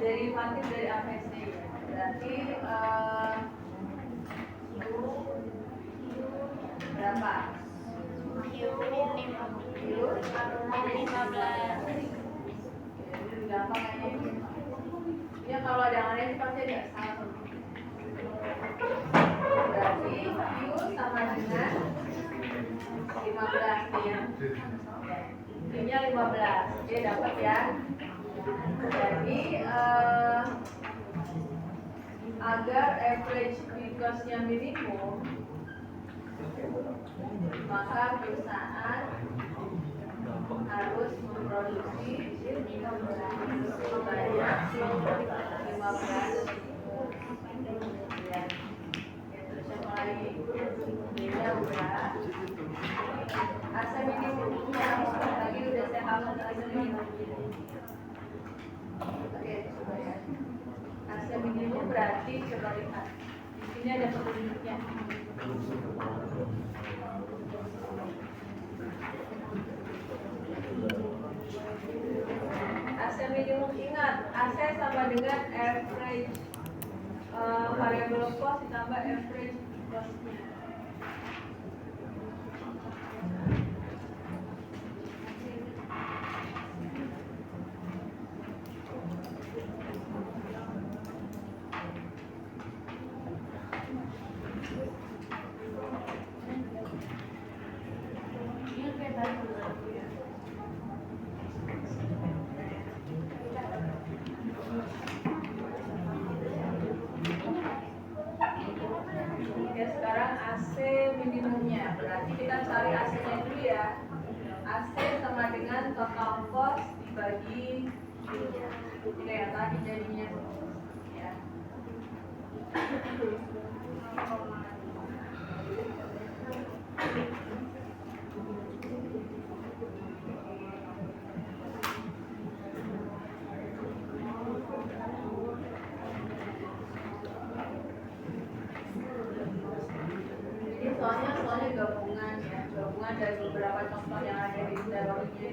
Derivatif dari ABC berarti U berapa? Q min 15. Jadi gampang aja ini. Ya kalau ada yang aneh pasti ada salah. Berarti Q sama dengan 15 nih ya. Q-nya 15. Oke, dapat ya. Jadi agar average cost-nya minimum, maka perusahaan harus memproduksi sebanyak 15 ya. Terus yang lagi B-nya udah AC minimumnya lagi udah saya hapus AC minimum. Oke, coba ya. AC minimum berarti coba lihat. Di sini ada petunjuknya. AC minimum, ingat, AC sama dengan average variable cost ditambah average cost-nya. Oke, sekarang AC minimumnya. Berarti kita cari AC-nya dulu ya. AC sama dengan total cost dibagi ini ya tadi jadinya ya. Ini soalnya gabungan ya, gabungan dari beberapa contoh yang ada di dalamnya.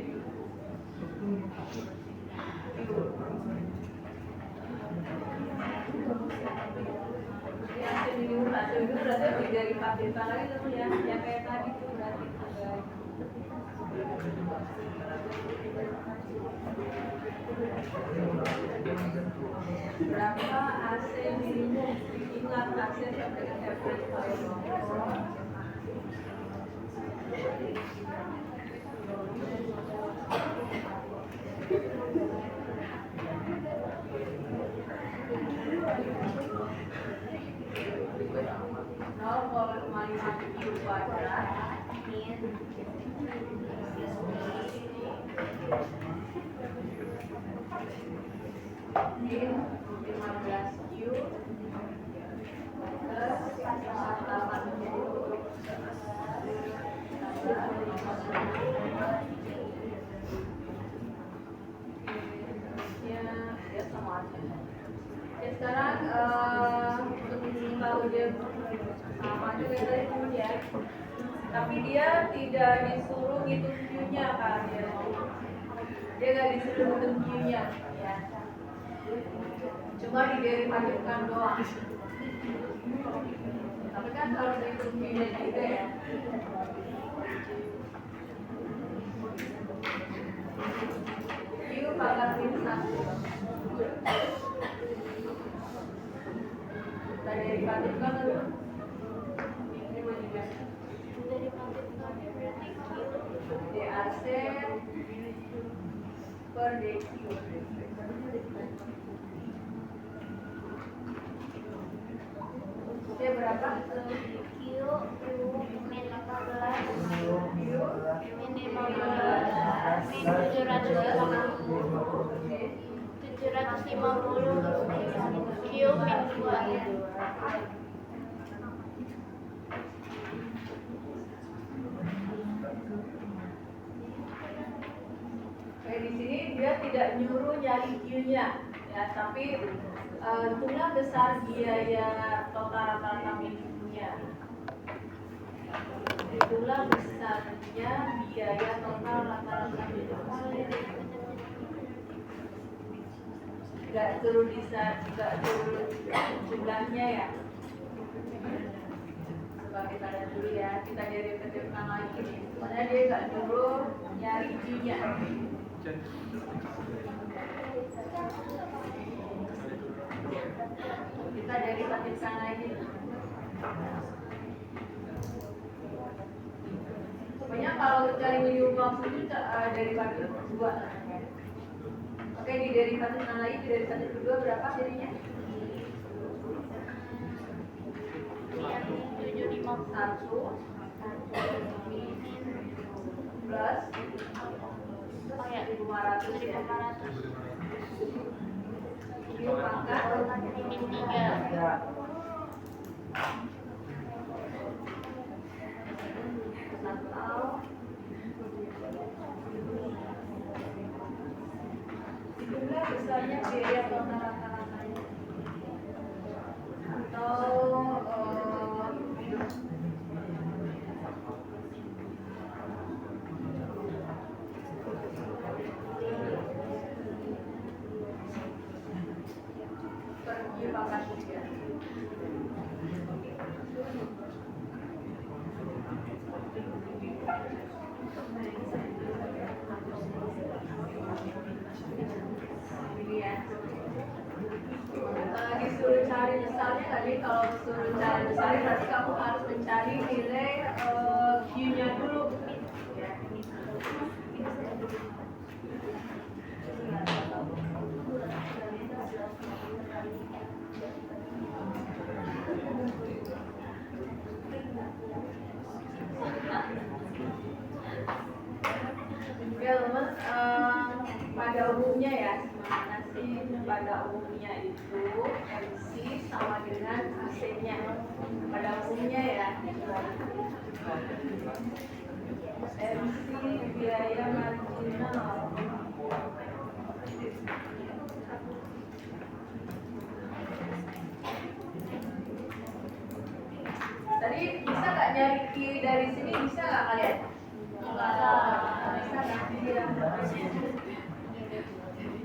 Ini AC minimum itu berarti diderivatifkan lagi tuh ya, yang kayak tadi tuh berarti ada. Berapa AC minimum? Ingat AC sama dengan average variable cost. Min 15Q plus 80 ya sama aja. Ya sekarang untuk tahu dia sama aja kayak tadi ya. Tapi dia tidak disuruh ngitung Q-nya kan ya. Dia nggak disuruh ngitung Q-nya ya. Cuma diderivatifkan doang. Tapi kan harus ngitung Q-nya juga ya. Q pangkat min 1. Kita derivatifkan dulu. DAC per DQ. Dia berapa? Q min 15. Q Min 15. Min 750. 750. Q min 2. di sini dia tidak nyuruh nyari Q-nya, ya, tapi hitunglah besar biaya total rata-rata minimumnya. Hitunglah besarnya biaya total rata-rata minimumnya. Nggak suruh jumlahnya ya. Coba kita lihat dulu ya, kita derivatifkan lagi nih. Soalnya dia nggak nyuruh nyari Q-nya. Kita derivatifkan lagi. Pokoknya kalau cari minimum langsung itu derivatif 2. Oke, di derivatifkan lagi, di derivatif kedua berapa jadinya? 1 plus 1.500 ya. Q pangkat min 3. Ya. atau jumlah besarnya biaya total rata-ratanya atau per Q pangkat 3. Ini ya. Disuruh cari besarnya tadi, kalau disuruh cari besarnya berarti kamu harus mencari nilai Q-nya dulu. Ya. Ya teman, pada umumnya ya, gimana sih? Pada umumnya itu MC sama dengan AC-nya. Pada umumnya ya, MC biaya marginal. Tadi bisa nggak nyari Q dari sini, bisa nggak kalian? Bisa nggak?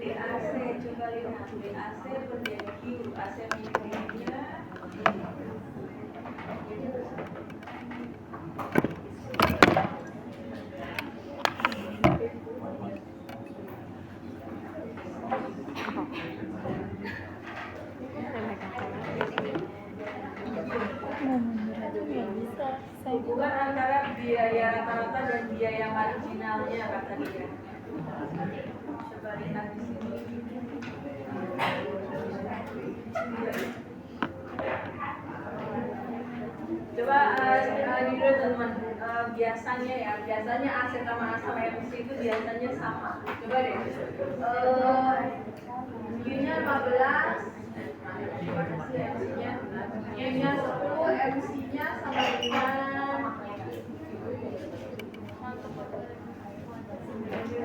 DAC, coba lihat DAC per DQ, AC minimumnya hubungan antara biaya rata-rata dan biaya marginalnya kata dia. Coba lihat di sini. Coba ini dulu teman, biasanya ya, biasanya AC sama MC itu biasanya sama. Coba deh, Q-nya 15, Q-nya 10, MC-nya sama dengan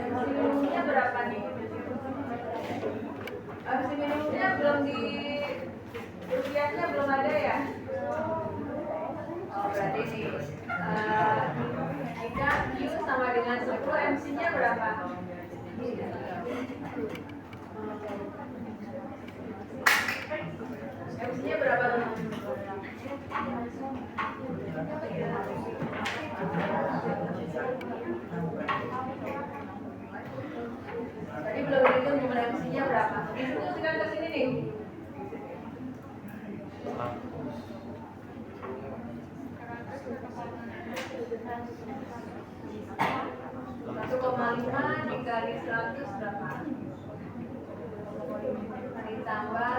minimumnya berapa nih? MC minimumnya belum di rupiahnya belum ada ya? Oh, berarti nih jika Q sama dengan 10, MC-nya berapa? MC-nya berapa teman? Tadi belum dihitung jumlah MC-nya berapa? Distribusikan ke sini nih. 1,5 dikali 100 berapa? Ditambah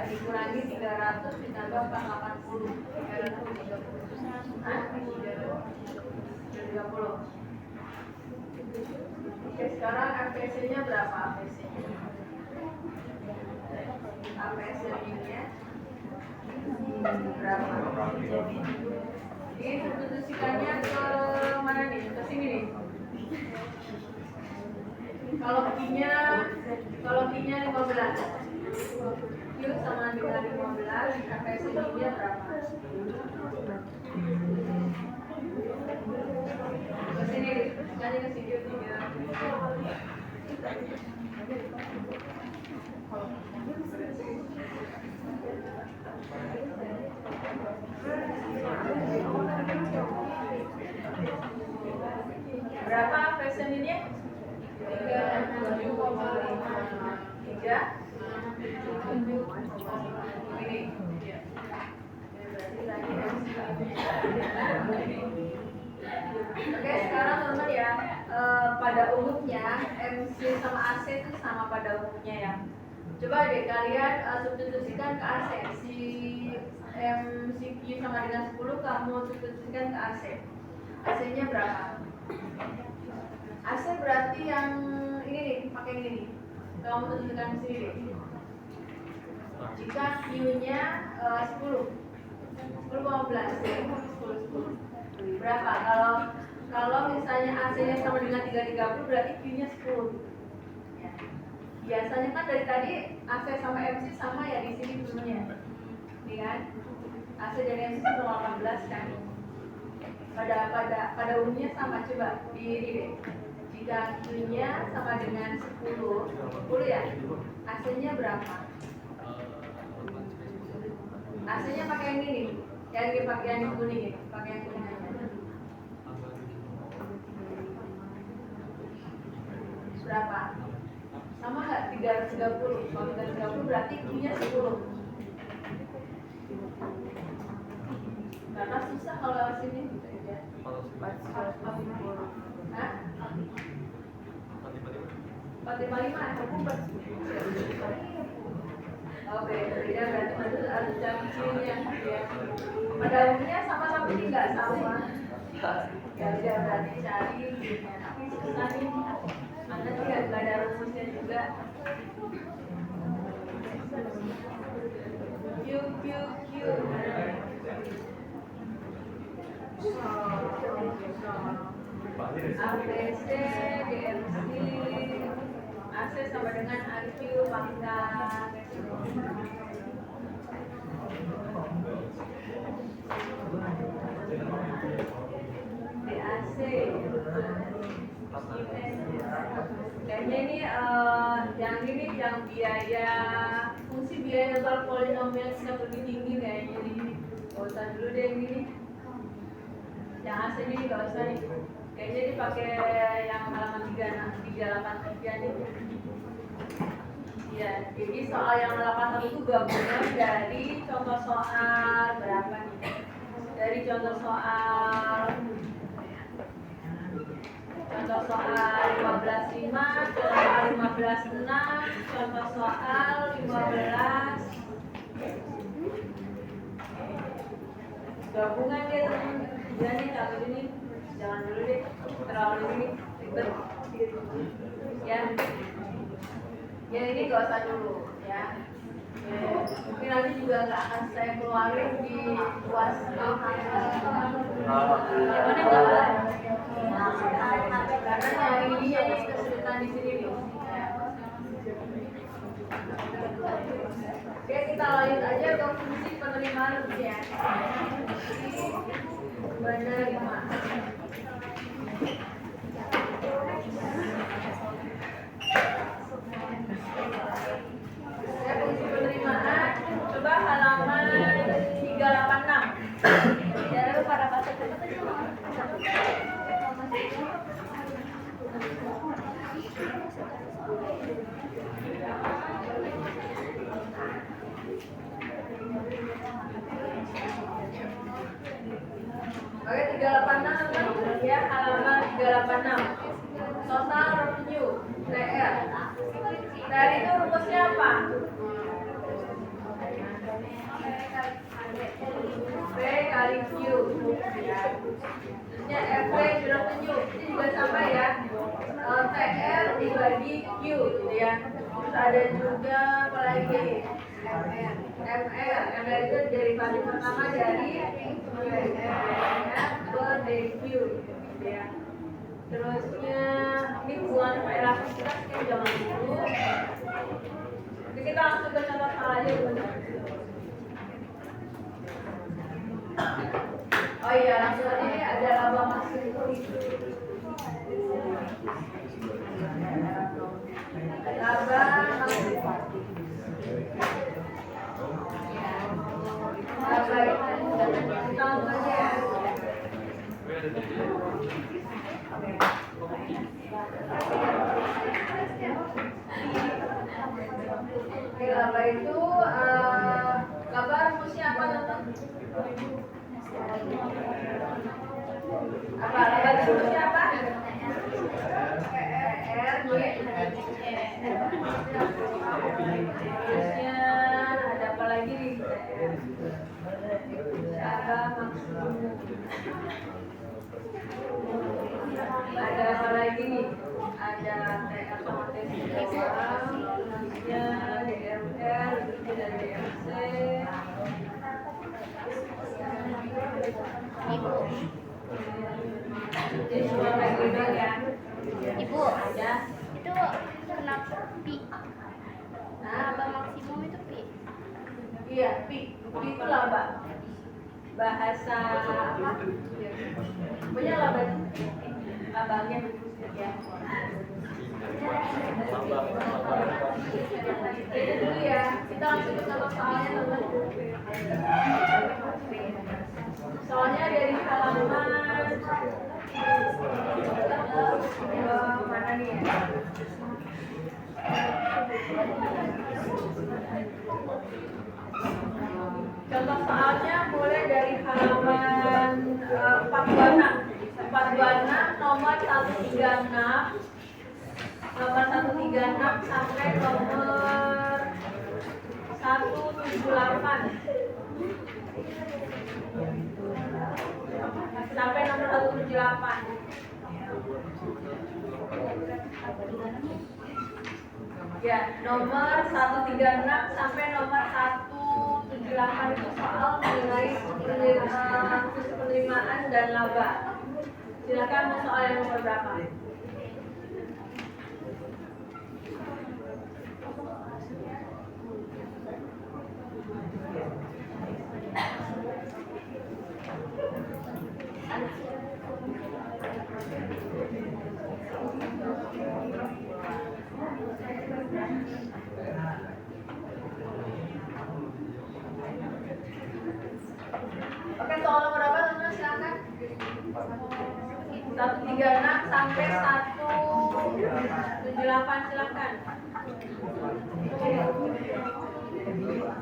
dikurangi 300 ditambah 480. 330. Oke, sekarang APC-nya berapa APC-nya? APC-nya berapa? Ini substitusikannya ke mana nih? Ke sini nih. Kalau Q-nya 15. Q sama dengan 15, FSI-nya berapa? Ke sini, sekali ke sini 3. Berapa fashion ini? 3. Ini. Oke, sekarang teman ya, pada umumnya MC sama AC itu sama pada umumnya ya. Coba deh kalian substitusikan ke AC. Si MCQ sama dengan 10, kamu substitusikan ke AC. AC-nya berapa? AC berarti yang ini nih, pakai ini nih. Kamu substitusikan ke sini deh. Jika Q-nya 10, 10,15, 10. Berapa? Kalau misalnya AC-nya sama dengan 330, berarti Q-nya 10. Ya. Biasanya kan dari tadi AC sama MC sama ya di sini Q-nya. Ini kan? AC dan MC sama 18 kan? Pada umumnya sama, coba diri deh. Jika Q-nya sama dengan 10 ya? AC-nya berapa? AC-nya pakai yang ini, yang kuning ya, pakai yang kuning aja. Berapa? Sama nggak? 330. Kalau 330 berarti Q-nya 10. Karena susah kalau lewat sini gitu aja. Hah? 455. Oke, beda berarti harus cari Q-nya ya. Pada umumnya sama tapi tidak sama. Ya udah berarti cari Q-nya. Tapi susah nih. Mana sih nggak ada rumusnya juga. Q. ABC, DMC, AC sama dengan AQ pangkat. DAC, kayaknya ini yang biaya fungsi biaya total polinomial sudah lebih tinggi kayaknya ini. Gak usah dulu deh yang ini. Yang AC ini gak usah nih. Kayaknya dipakai yang halaman 383 nih. Ya, jadi soal yang 81 itu gabungan dari contoh soal berapa nih? Dari contoh soal 15.5, contoh soal 15.6, contoh soal 15. Gabungan dia teman-teman. Jadi kalau ini jangan dulu deh, terlalu ini ribet. Ya ini gak usah dulu ya. Mungkin nanti juga nggak akan saya keluarin di UAS. Karena yang ini kesulitan di sini nih. Oke, kita lanjut aja ke fungsi penerimaan ya. Penerimaan. Ya, fungsi penerimaan. Coba halaman 386. Jangan lupa pada bahasa cepet aja. Oke, 386 ya, halaman 386. Total revenue TR. TR itu rumusnya apa? P kali Q ya. Terusnya average revenue ini juga sama ya. TR dibagi Q gitu ya. Terus ada juga apa lagi? MR itu derivasi pertama dari per DQ gitu ya. Terusnya ini hubungan sama elastisitas kayak zaman dulu. Jadi kita langsung ke contoh soal aja dulu. Oh iya, langsung aja nih ada laba maksimum. Laba maksimum. Laba itu kita langsung aja ya. Oke, laba itu laba rumusnya apa teman? Apa laba rumusnya apa? R rumusnya ada apa lagi nih? Laba maksimum. Ada apa lagi nih? Ada TR sama TC, rumusnya DMR, dan DMC. Ibu, Jadi cuma kayak gitu ya. ibu, Ada. itu kenapa pi? Nah, Laba maksimum itu pi. iya, pi itu laba. Bahasa apa? Punya laba. Labanya ya. Jadi dulu ya, kita langsung ke contoh soalnya teman. Soalnya dari halaman mana nih ya? Contoh soalnya mulai dari halaman 426 nomor 136 sampai nomor 178 sampai nomor 178. Ya, nomor 136 sampai nomor 178 itu soal mengenai penerimaan dan laba. Silakan mau soal yang nomor berapa? Oke, soal nomor berapa teman-teman silakan. 136 sampai 178 silakan.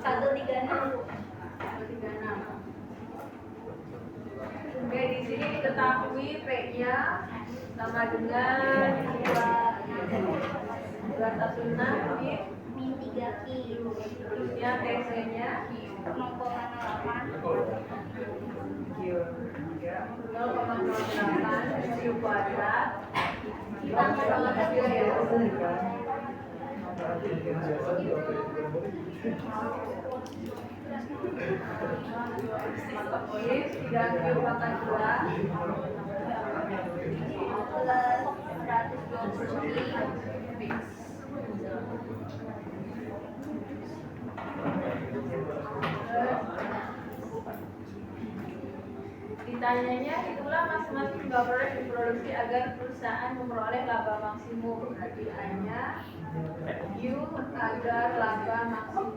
136. Oke, di sini diketahui P-nya sama dengan 216 Min 3 ki. terusnya TC-nya 0,08. 0,08 Q kuadrat ditambah dengan hasil ya. Maka poin 3Q pangkat 2 Plus 120 ki. Ditanyanya itulah masing-masing bapak diproduksi agar perusahaan memperoleh laba maksimum. Berarti A-nya Q agar laba maksimum.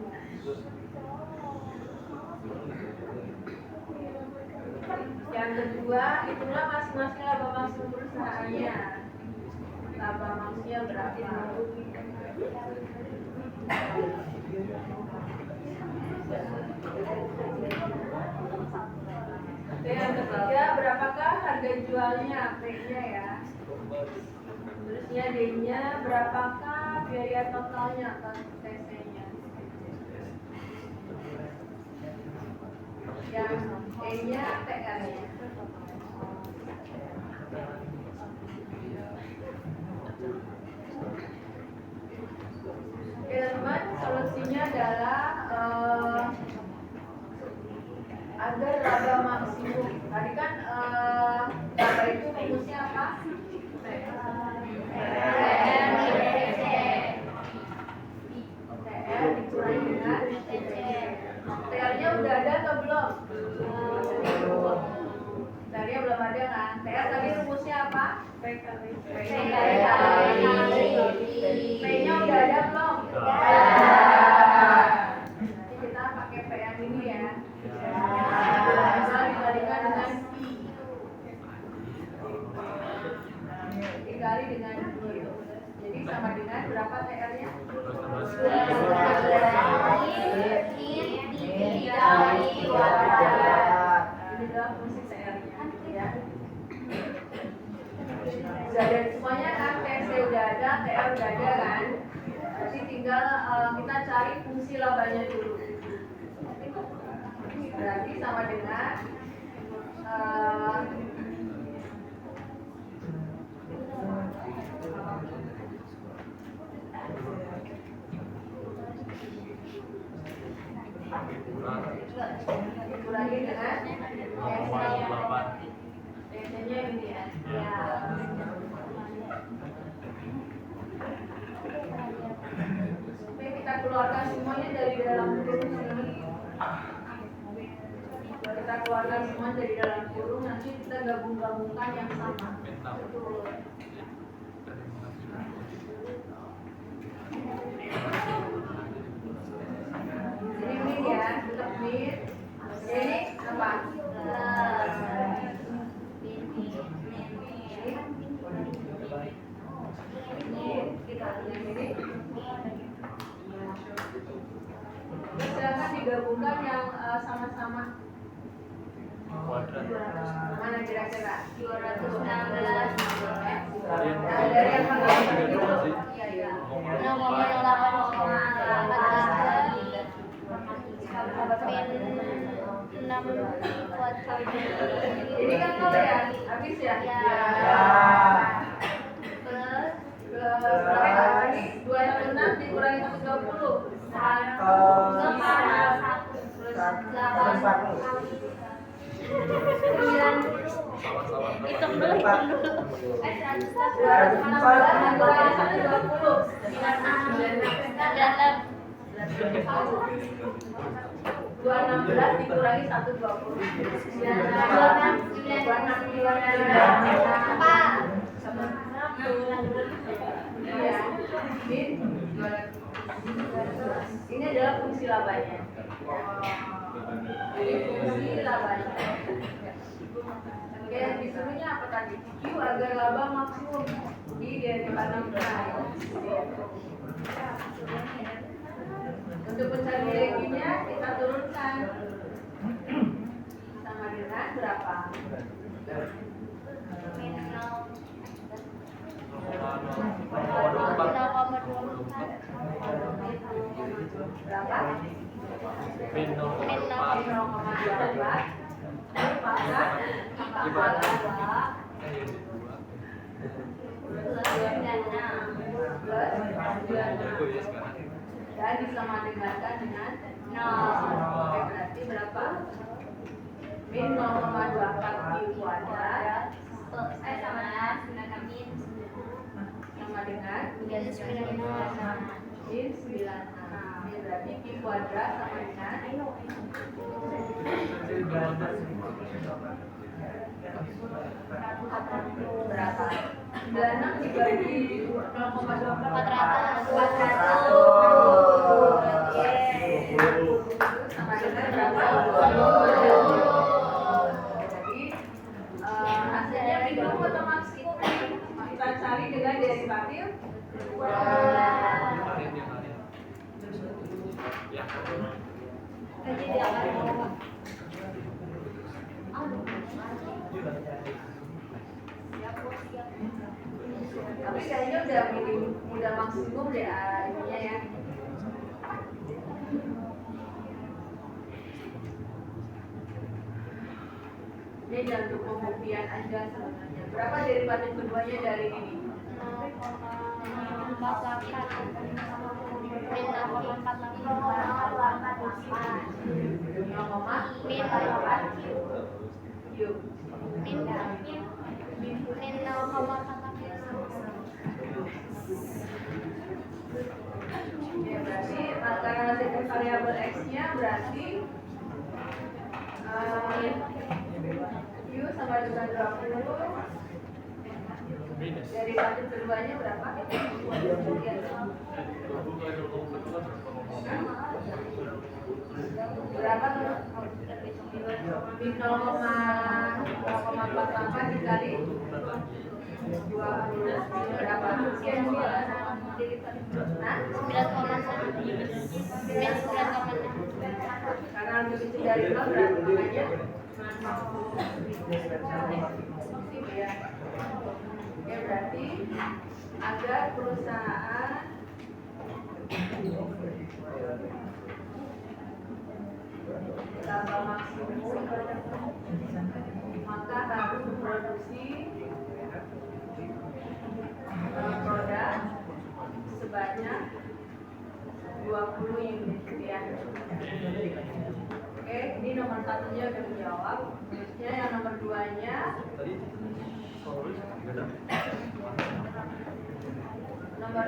Yang kedua, itulah masing-masing laba maksimum perusahaannya. Laba maksimumnya berapa? Yang ketiga, berapakah harga jualnya? P-nya ya. Terusnya D-nya, berapakah biaya totalnya atau TC-nya? Yang E-nya TR-nya. Oke teman, solusinya adalah agar laba maksimum. Tadi kan laba itu rumusnya apa? udah ada atau belum? Tadi belum ada kan? TR tadi rumusnya apa? P kali. P-nya udah ada belum? Jadi kita pakai P yang ini ya. Bisa dibandingkan dengan I. Dikali dengan I. Jadi sama dengan berapa TR-nya? Ini adalah fungsi TR-nya ya. Sudah ada semuanya kan, TC udah ada, TR udah ada kan. Jadi tinggal kita cari fungsi labanya dulu. Berarti sama dengan dikurangi dengan TC-nya ini ya. Oke, kita keluarkan semuanya dari dalam kurung ini. Kalau kita keluarkan semua dari dalam kurung, nanti kita gabung-gabungkan yang sama. Betul. Jadi min ya, tetap min. Ini apa? Silakan digabungkan yang sama-sama. Mana kira-kira? 216. Dari yang mana dulu? Iya. 6 Ini kan nol ya, habis ya? Ini 26 dikurangi 120. Hitung dulu. 216 dikurangi 120. Ini adalah fungsi labanya. Ini fungsi labanya. Oke, disuruhnya apa tadi? Q agar laba maksimum di derivat 16. Untuk mencari reginya kita turunkan sama dengan berapa? Berapa? Min 0,24. Maka dan disamadengankan dengan 0. Oke, berarti berapa? Min 0,24 Q kuadrat sama dengan min 96. Ini berarti Q kuadrat sama dengan berapa? 96 dibagi 0,24 sama dengan berapa? Jadi hasilnya minimum atau maksimum? Kita cari dengan derivatif tapi kayaknya udah minimum, udah maksimum deh ininya ya. Ini untuk pembuktian aja sebenarnya. Berapa derivatif keduanya dari ini? 0,48. Berarti karena variabel x-nya berarti dengan 20. Minus. Dari 1 ke 2-nya berapa? Berapa tuh? 0,48 dikali 20 berapa? Sekian 9. Nah, 9,1 minus 9,6. karena lebih kecil dari 0 berarti makanya ya. Oke, berarti ada perusahaan laba maksimum maka harus memproduksi produk sebanyak 20 unit ya. Oke, ini nomor 1-nya udah menjawab. Terusnya yang nomor 2-nya nomor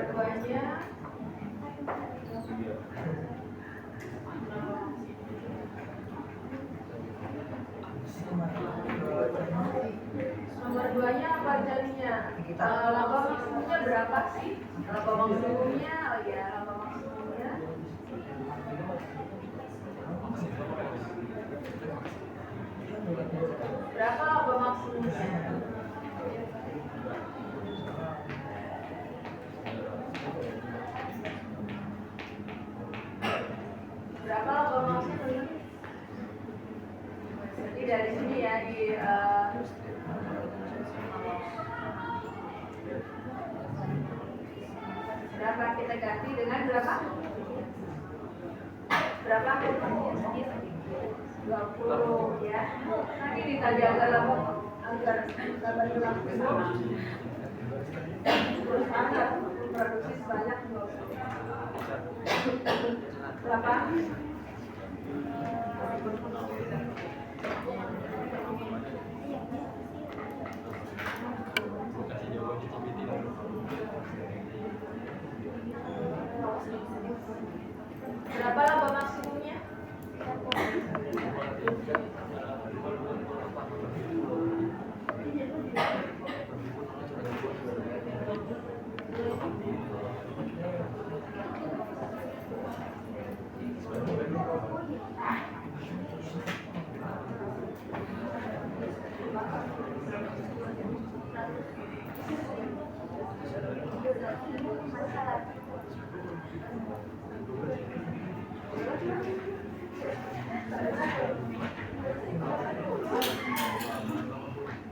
2-nya apa jadinya? Laba maksimumnya berapa sih? Laba maksimumnya, oh ya, laba maksimumnya berapa laba maksimumnya? Berapa laba maksimumnya? Jadi dari sini ya di berapa kita ganti dengan berapa? Berapa? 20 ya. Nanti ditanya agar laba maksimum terus ada produksi sebanyak 20. Berapa? Kasih jawaban di GPT. Berapa laba maksimumnya?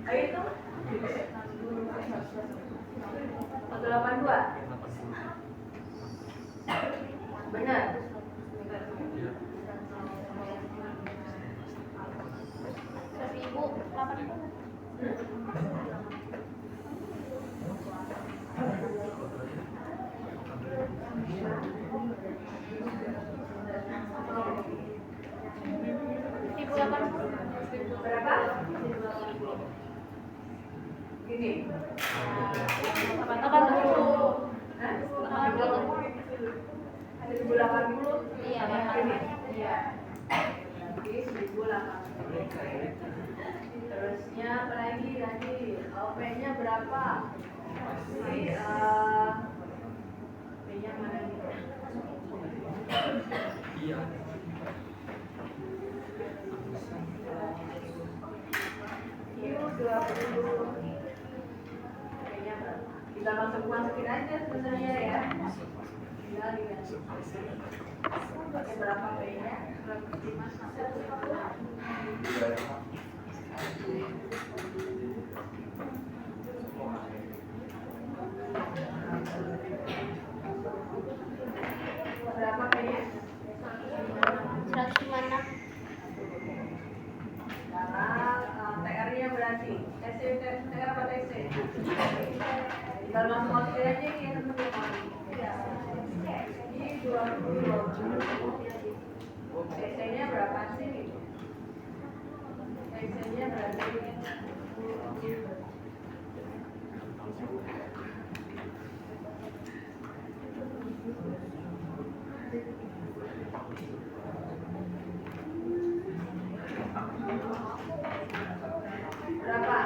Ayo itu 182. Benar. 1080. Berapa? Gini. 80. Hah? 80. 1080. Iya, Ini. Iya. Oke, 1080. Terusnya apa lagi tadi? OP-nya berapa? Jadi P-nya mana nih? Iya. Q20. P-nya berapa? Kita masukin aja sebenarnya ya. Tinggal diganti. Oke, berapa P-nya? Berapa P-nya? 156. Sekarang TR-nya berarti TR apa TC? Tinggal masukin aja nih ya teman-teman. Ini 20. TC-nya berapa sih? TC-nya berarti berapa?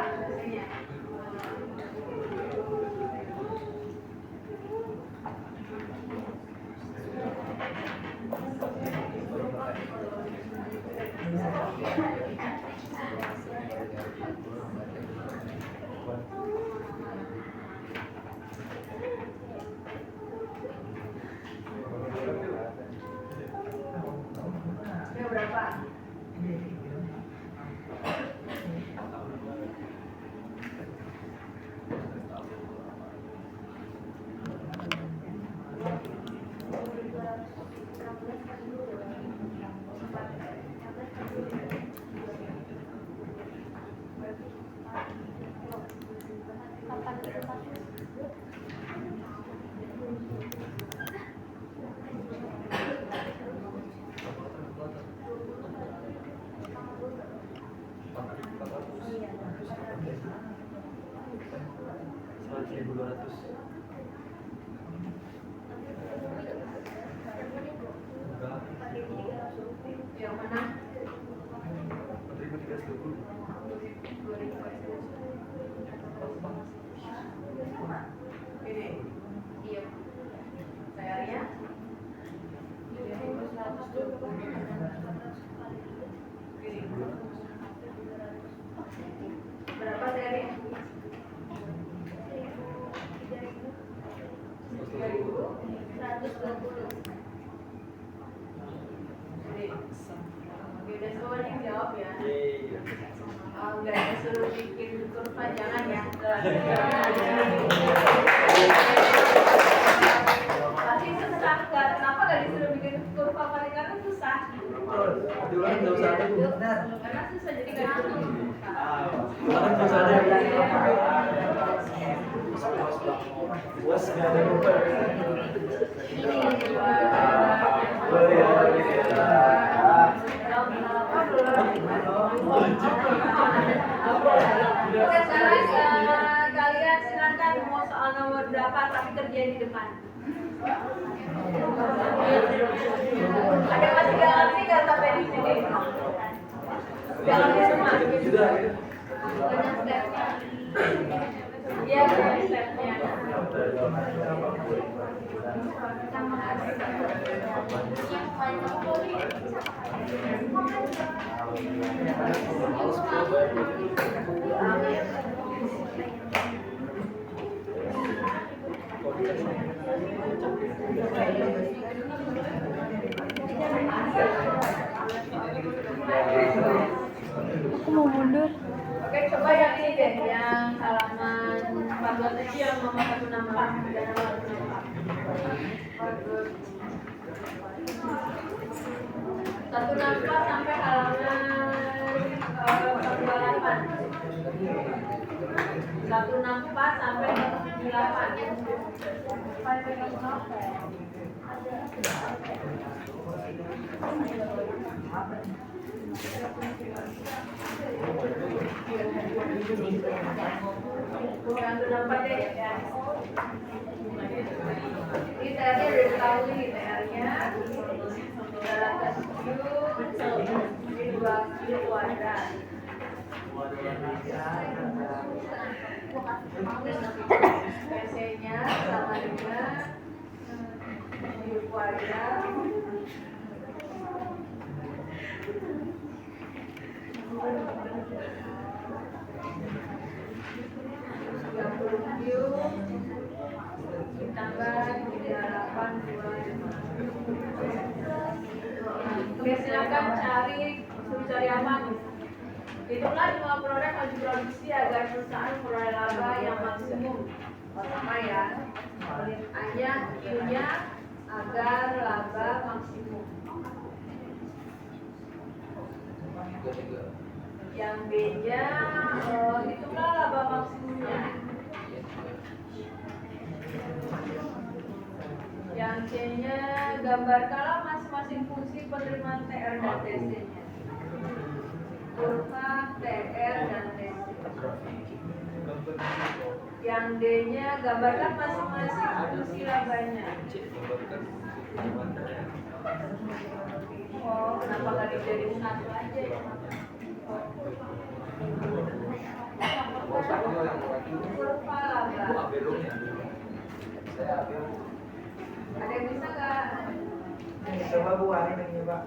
Ini berapa? Kapan itu masuk? Iya. 1.200. Yang mana? 4.320. Ini? Iya. Sayangnya? Ini. Berapa sayangnya? 3.120. Jadi, oke, udah semua yang jawab ya. Enggak disuruh bikin kurva, jangan ya. Pasti susah, kenapa nggak disuruh bikin kurva paling karena susah. Diulang nggak usah ada Bu. Benar. Karena susah jadi nggak disuruh. Sekarang nggak usah ada. Bos nggak ada lupa. Oke, sekarang kalian silakan mau soal nomor berapa tapi kerjain di depan. Ada masih nggak ngerti nggak sampai di sini? Udah ngerti semua? Sudah. Banyak stepnya. Iya, banyak stepnya. Aku mau mundur. Oke, coba yang ini deh, yang halaman 14 aja yang nomor 164 dan nomor 164 sampai halaman 128. 164 sampai 168. Yang terdapat ya. Ini TR-nya udah diketahui nih TR-nya. 307 ini 2 kuadrat. PC-nya sama dengan 7 kuadrat. Ditambah 3825. Oke, silakan suruh cari apa? Hitunglah jumlah produk maju produksi agar perusahaan memperoleh laba yang maksimum. Sama ya. A-nya, Q-nya agar laba maksimum. Yang B-nya, hitunglah laba maksimumnya. Yang C-nya, gambarkanlah masing-masing fungsi penerimaan TR dan TC-nya. Kurva TR dan TC. Yang D-nya, gambarkan masing-masing fungsi labanya. Oh, kenapa nggak dijadiin satu aja ya? Kurva laba. Ada yang bisa nggak? Coba Bu, ini Pak.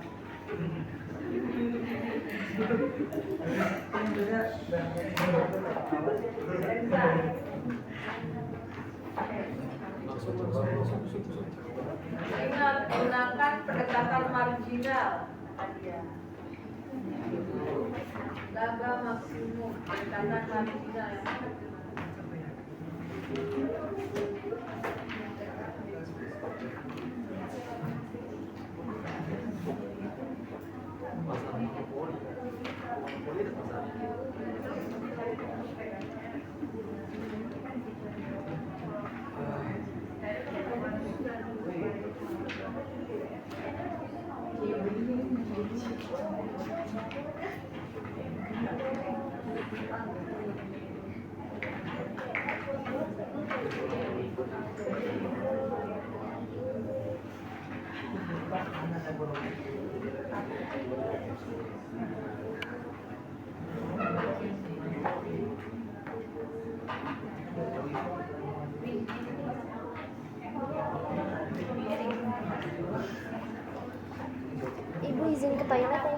Ingat, gunakan pendekatan marginal. Laba maksimum, pendekatan marginal yang Ibu izin ke toilet ya.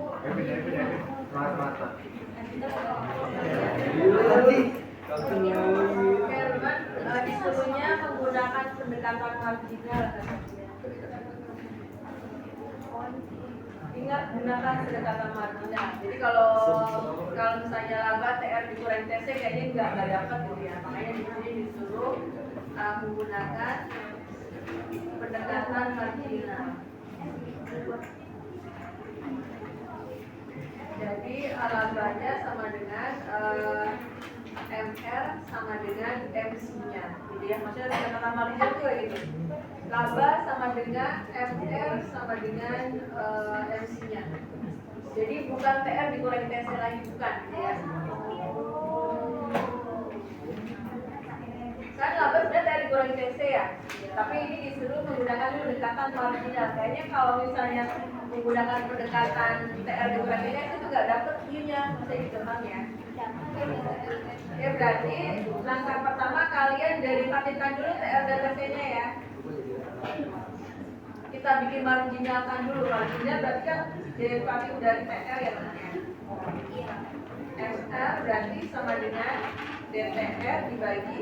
disuruhnya menggunakan pendekatan marginal. Ingat, gunakan pendekatan marginal. Jadi kalau misalnya laba TR dikurangi TC kayaknya nggak dapat gitu ya. Makanya di sini disuruh menggunakan pendekatan marginal. Jadi labanya sama dengan MR sama dengan MC-nya, gitu ya. Maksudnya pendekatan marginal itu kayak gitu. Laba sama dengan MR sama dengan MC-nya. Jadi bukan TR dikurangi TC lagi, bukan, gitu ya. Kan laba sudah TR dikurangi TC ya. Tapi ini disuruh menggunakan pendekatan marginal. Kayaknya kalau misalnya menggunakan pendekatan TR dikurangi TC itu nggak dapet Q-nya, bisa gitu kan ya. Ya berarti langkah pertama kalian derivatifkan dulu TR dan TC-nya ya. Kita bikin marginalkan dulu. Marginal berarti kan derivatif dari TR ya teman-teman. SR berarti sama dengan DTR dibagi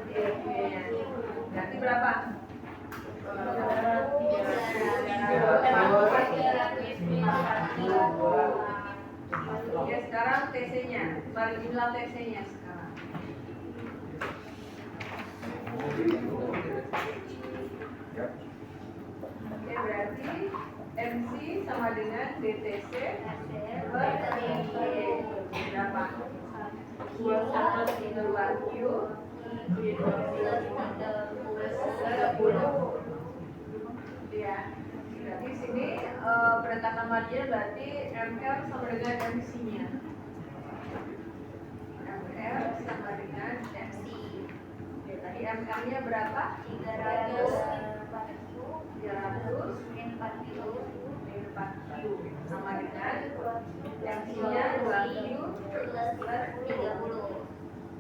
DQ-nya. Berarti berapa? Oke, sekarang TC-nya, marginal TC-nya sekarang. Oke, berarti MC sama dengan DTC per DQ. Berapa? 2Q ya. Jadi sini pendekatan marginal berarti MR sama dengan MC-nya. MR sama dengan MC. Oke, tadi MR-nya berapa? 300 min 4Q sama dengan MC-nya 2Q plus 30.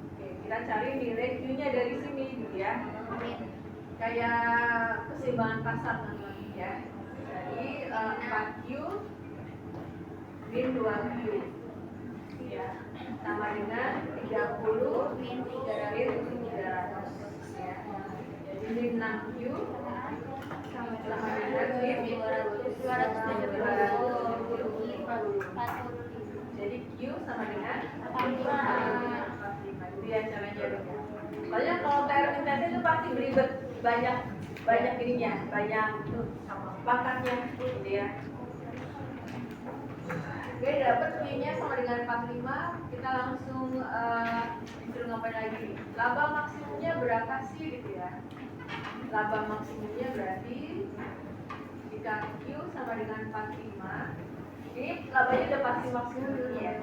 Oke, kita cari nilai Q-nya dari sini gitu ya. Kayak keseimbangan pasar teman-teman ya. Jadi 4Q min 2Q ya, sama dengan 30 min 300 ya. Jadi min 6Q sama dengan min 200. Jadi Q sama dengan 45. Itu ya caranya. Soalnya kalau TR intensif itu pasti beribet, banyak ininya, banyak pangkatnya gitu ya. Oke, dapat Q-nya sama dengan 45. Kita langsung disuruh ngapain lagi? Laba maksimumnya berapa sih gitu ya? Laba maksimumnya berarti jika Q sama dengan 45, ini labanya udah pasti maksimum dulu ya.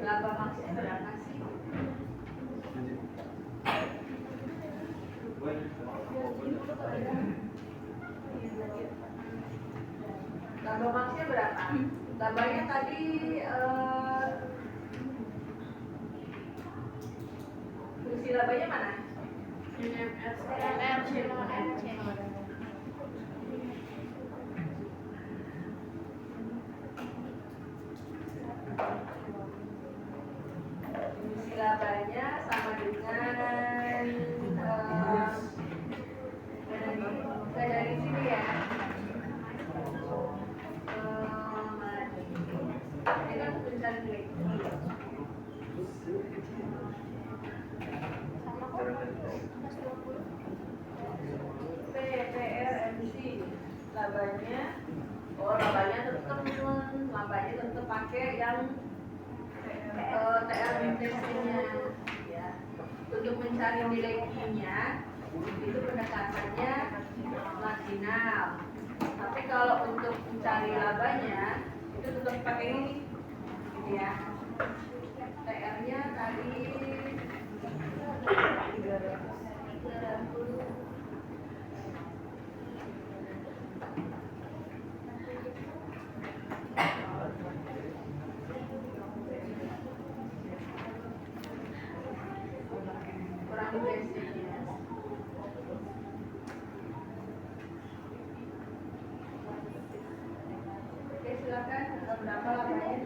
Laba maksimum berapa sih? Laba maksnya berapa? Labanya tadi fungsi labanya mana? Dimensi labanya sama dengan dari sini ya. Ini kan tulisan lagi. Sama kok. Plus 20. PRMC labanya, labanya tetap pakai yang TRMTC-nya ya. Untuk mencari nilai Q-nya itu pendekatannya marginal. Tapi kalau untuk mencari labanya itu tetap pakai ini gitu ya. TR-nya tadi 330. Kurang basic-nya. Oke, silakan. Berapa labanya?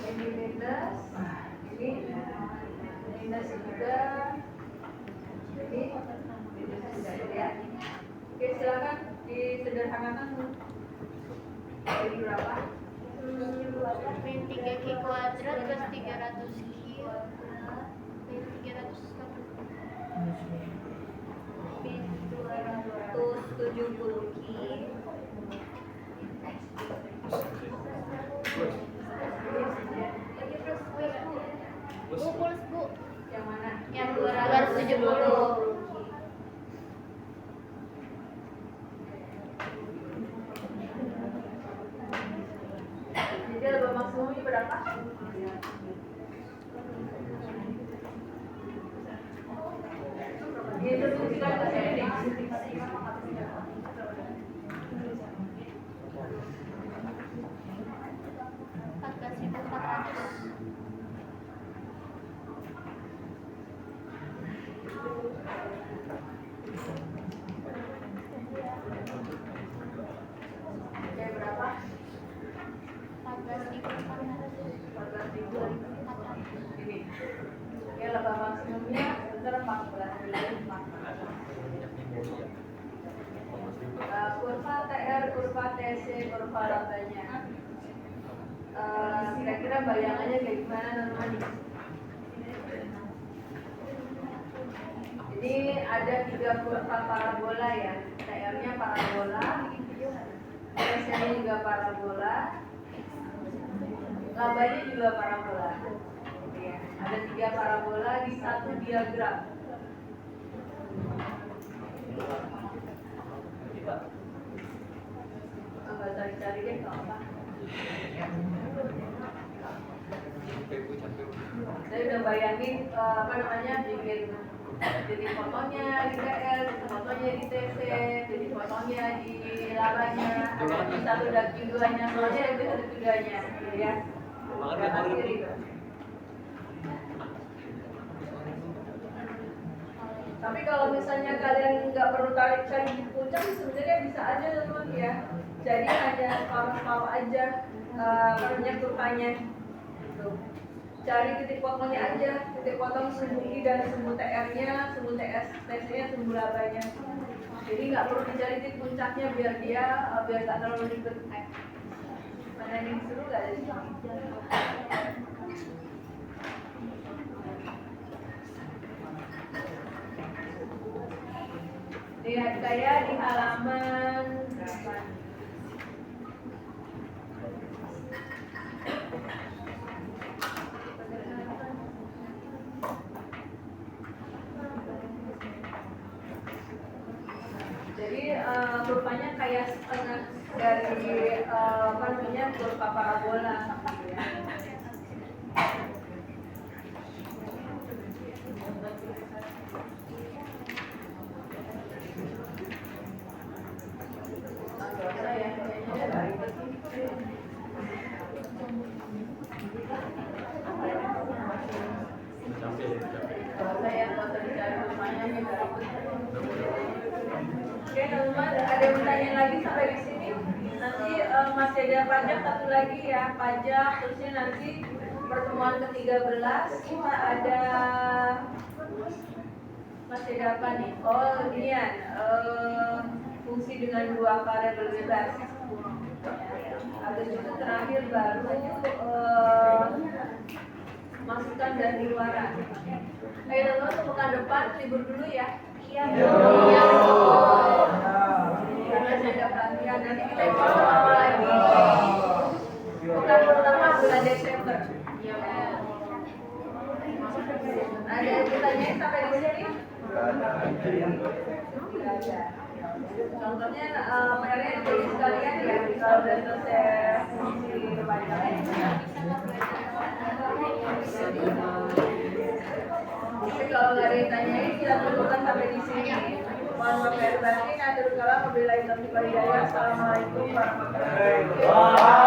Ini minus, ini minus juga, ini minus juga ya. Oke, silakan disederhanakan. Jadi berapa? Min 3Q kuadrat plus 300Q min 270Q lagi plus Bu, plus Bu. Yang mana? Yang 270. Jadi laba maksimumnya berapa? Diinstruksikan ke sini. 14.400. Oke, berapa? 14.400. Ini. Oke, laba maksimumnya sekitar 14.400. Kurva TR, kurva TC, kurva labanya. Kira-kira bayangannya kayak gimana teman-teman? Ini ada 3 kurva parabola ya. TR-nya parabola, TC-nya juga parabola, labanya juga parabola. Ya, ada 3 parabola di satu diagram. Enggak cari-cari deh kalau apa. Saya udah bayangin bikin titik fotonya di TL, titik fotonya di TC, titik fotonya di labanya, ada di satu dan duanya, soalnya itu satu duanya, gitu ya. Tapi kalau misalnya kalian nggak perlu cari di puncak, sebenarnya bisa aja teman ya. Jadi hanya separuh aja kurvanya. Gitu. Cari titik potongnya aja, titik potong sumbu I dan sumbu TR-nya, sumbu TC-nya, sumbu labanya. Jadi nggak perlu dicari titik puncaknya biar nggak terlalu ribet. Mana yang seru nggak ada sih? Lihat saya di halaman 8. Jadi kurvanya kayak setengah dari kurva parabola gitu ya. Oke, teman-teman, ada yang bertanya lagi sampai di sini? Nanti masih ada pajak satu lagi ya, pajak. Terusnya nanti pertemuan ke-13 ada masih ada apa nih? Oh, ini ya, fungsi dengan dua variabel bebas. Habis itu terakhir baru masukan dan luaran. Ayo teman-teman, untuk pekan depan libur dulu ya. Iya. Iya. Karena saya ada pelatihan, nanti kita ikut lagi pekan pertama bulan Desember. Ada yang bertanya sampai di sini? Tidak ada. Contohnya PR-nya yang jadi sekalian ya, kalau sudah selesai fungsi pajak. Tapi kalau nggak ada yang tanyain, kita tunjukkan sampai di sini. Mohon maaf lahir batin, atur kalam, wabillahi taufiq wal hidayah. Assalamualaikum warahmatullahi wabarakatuh.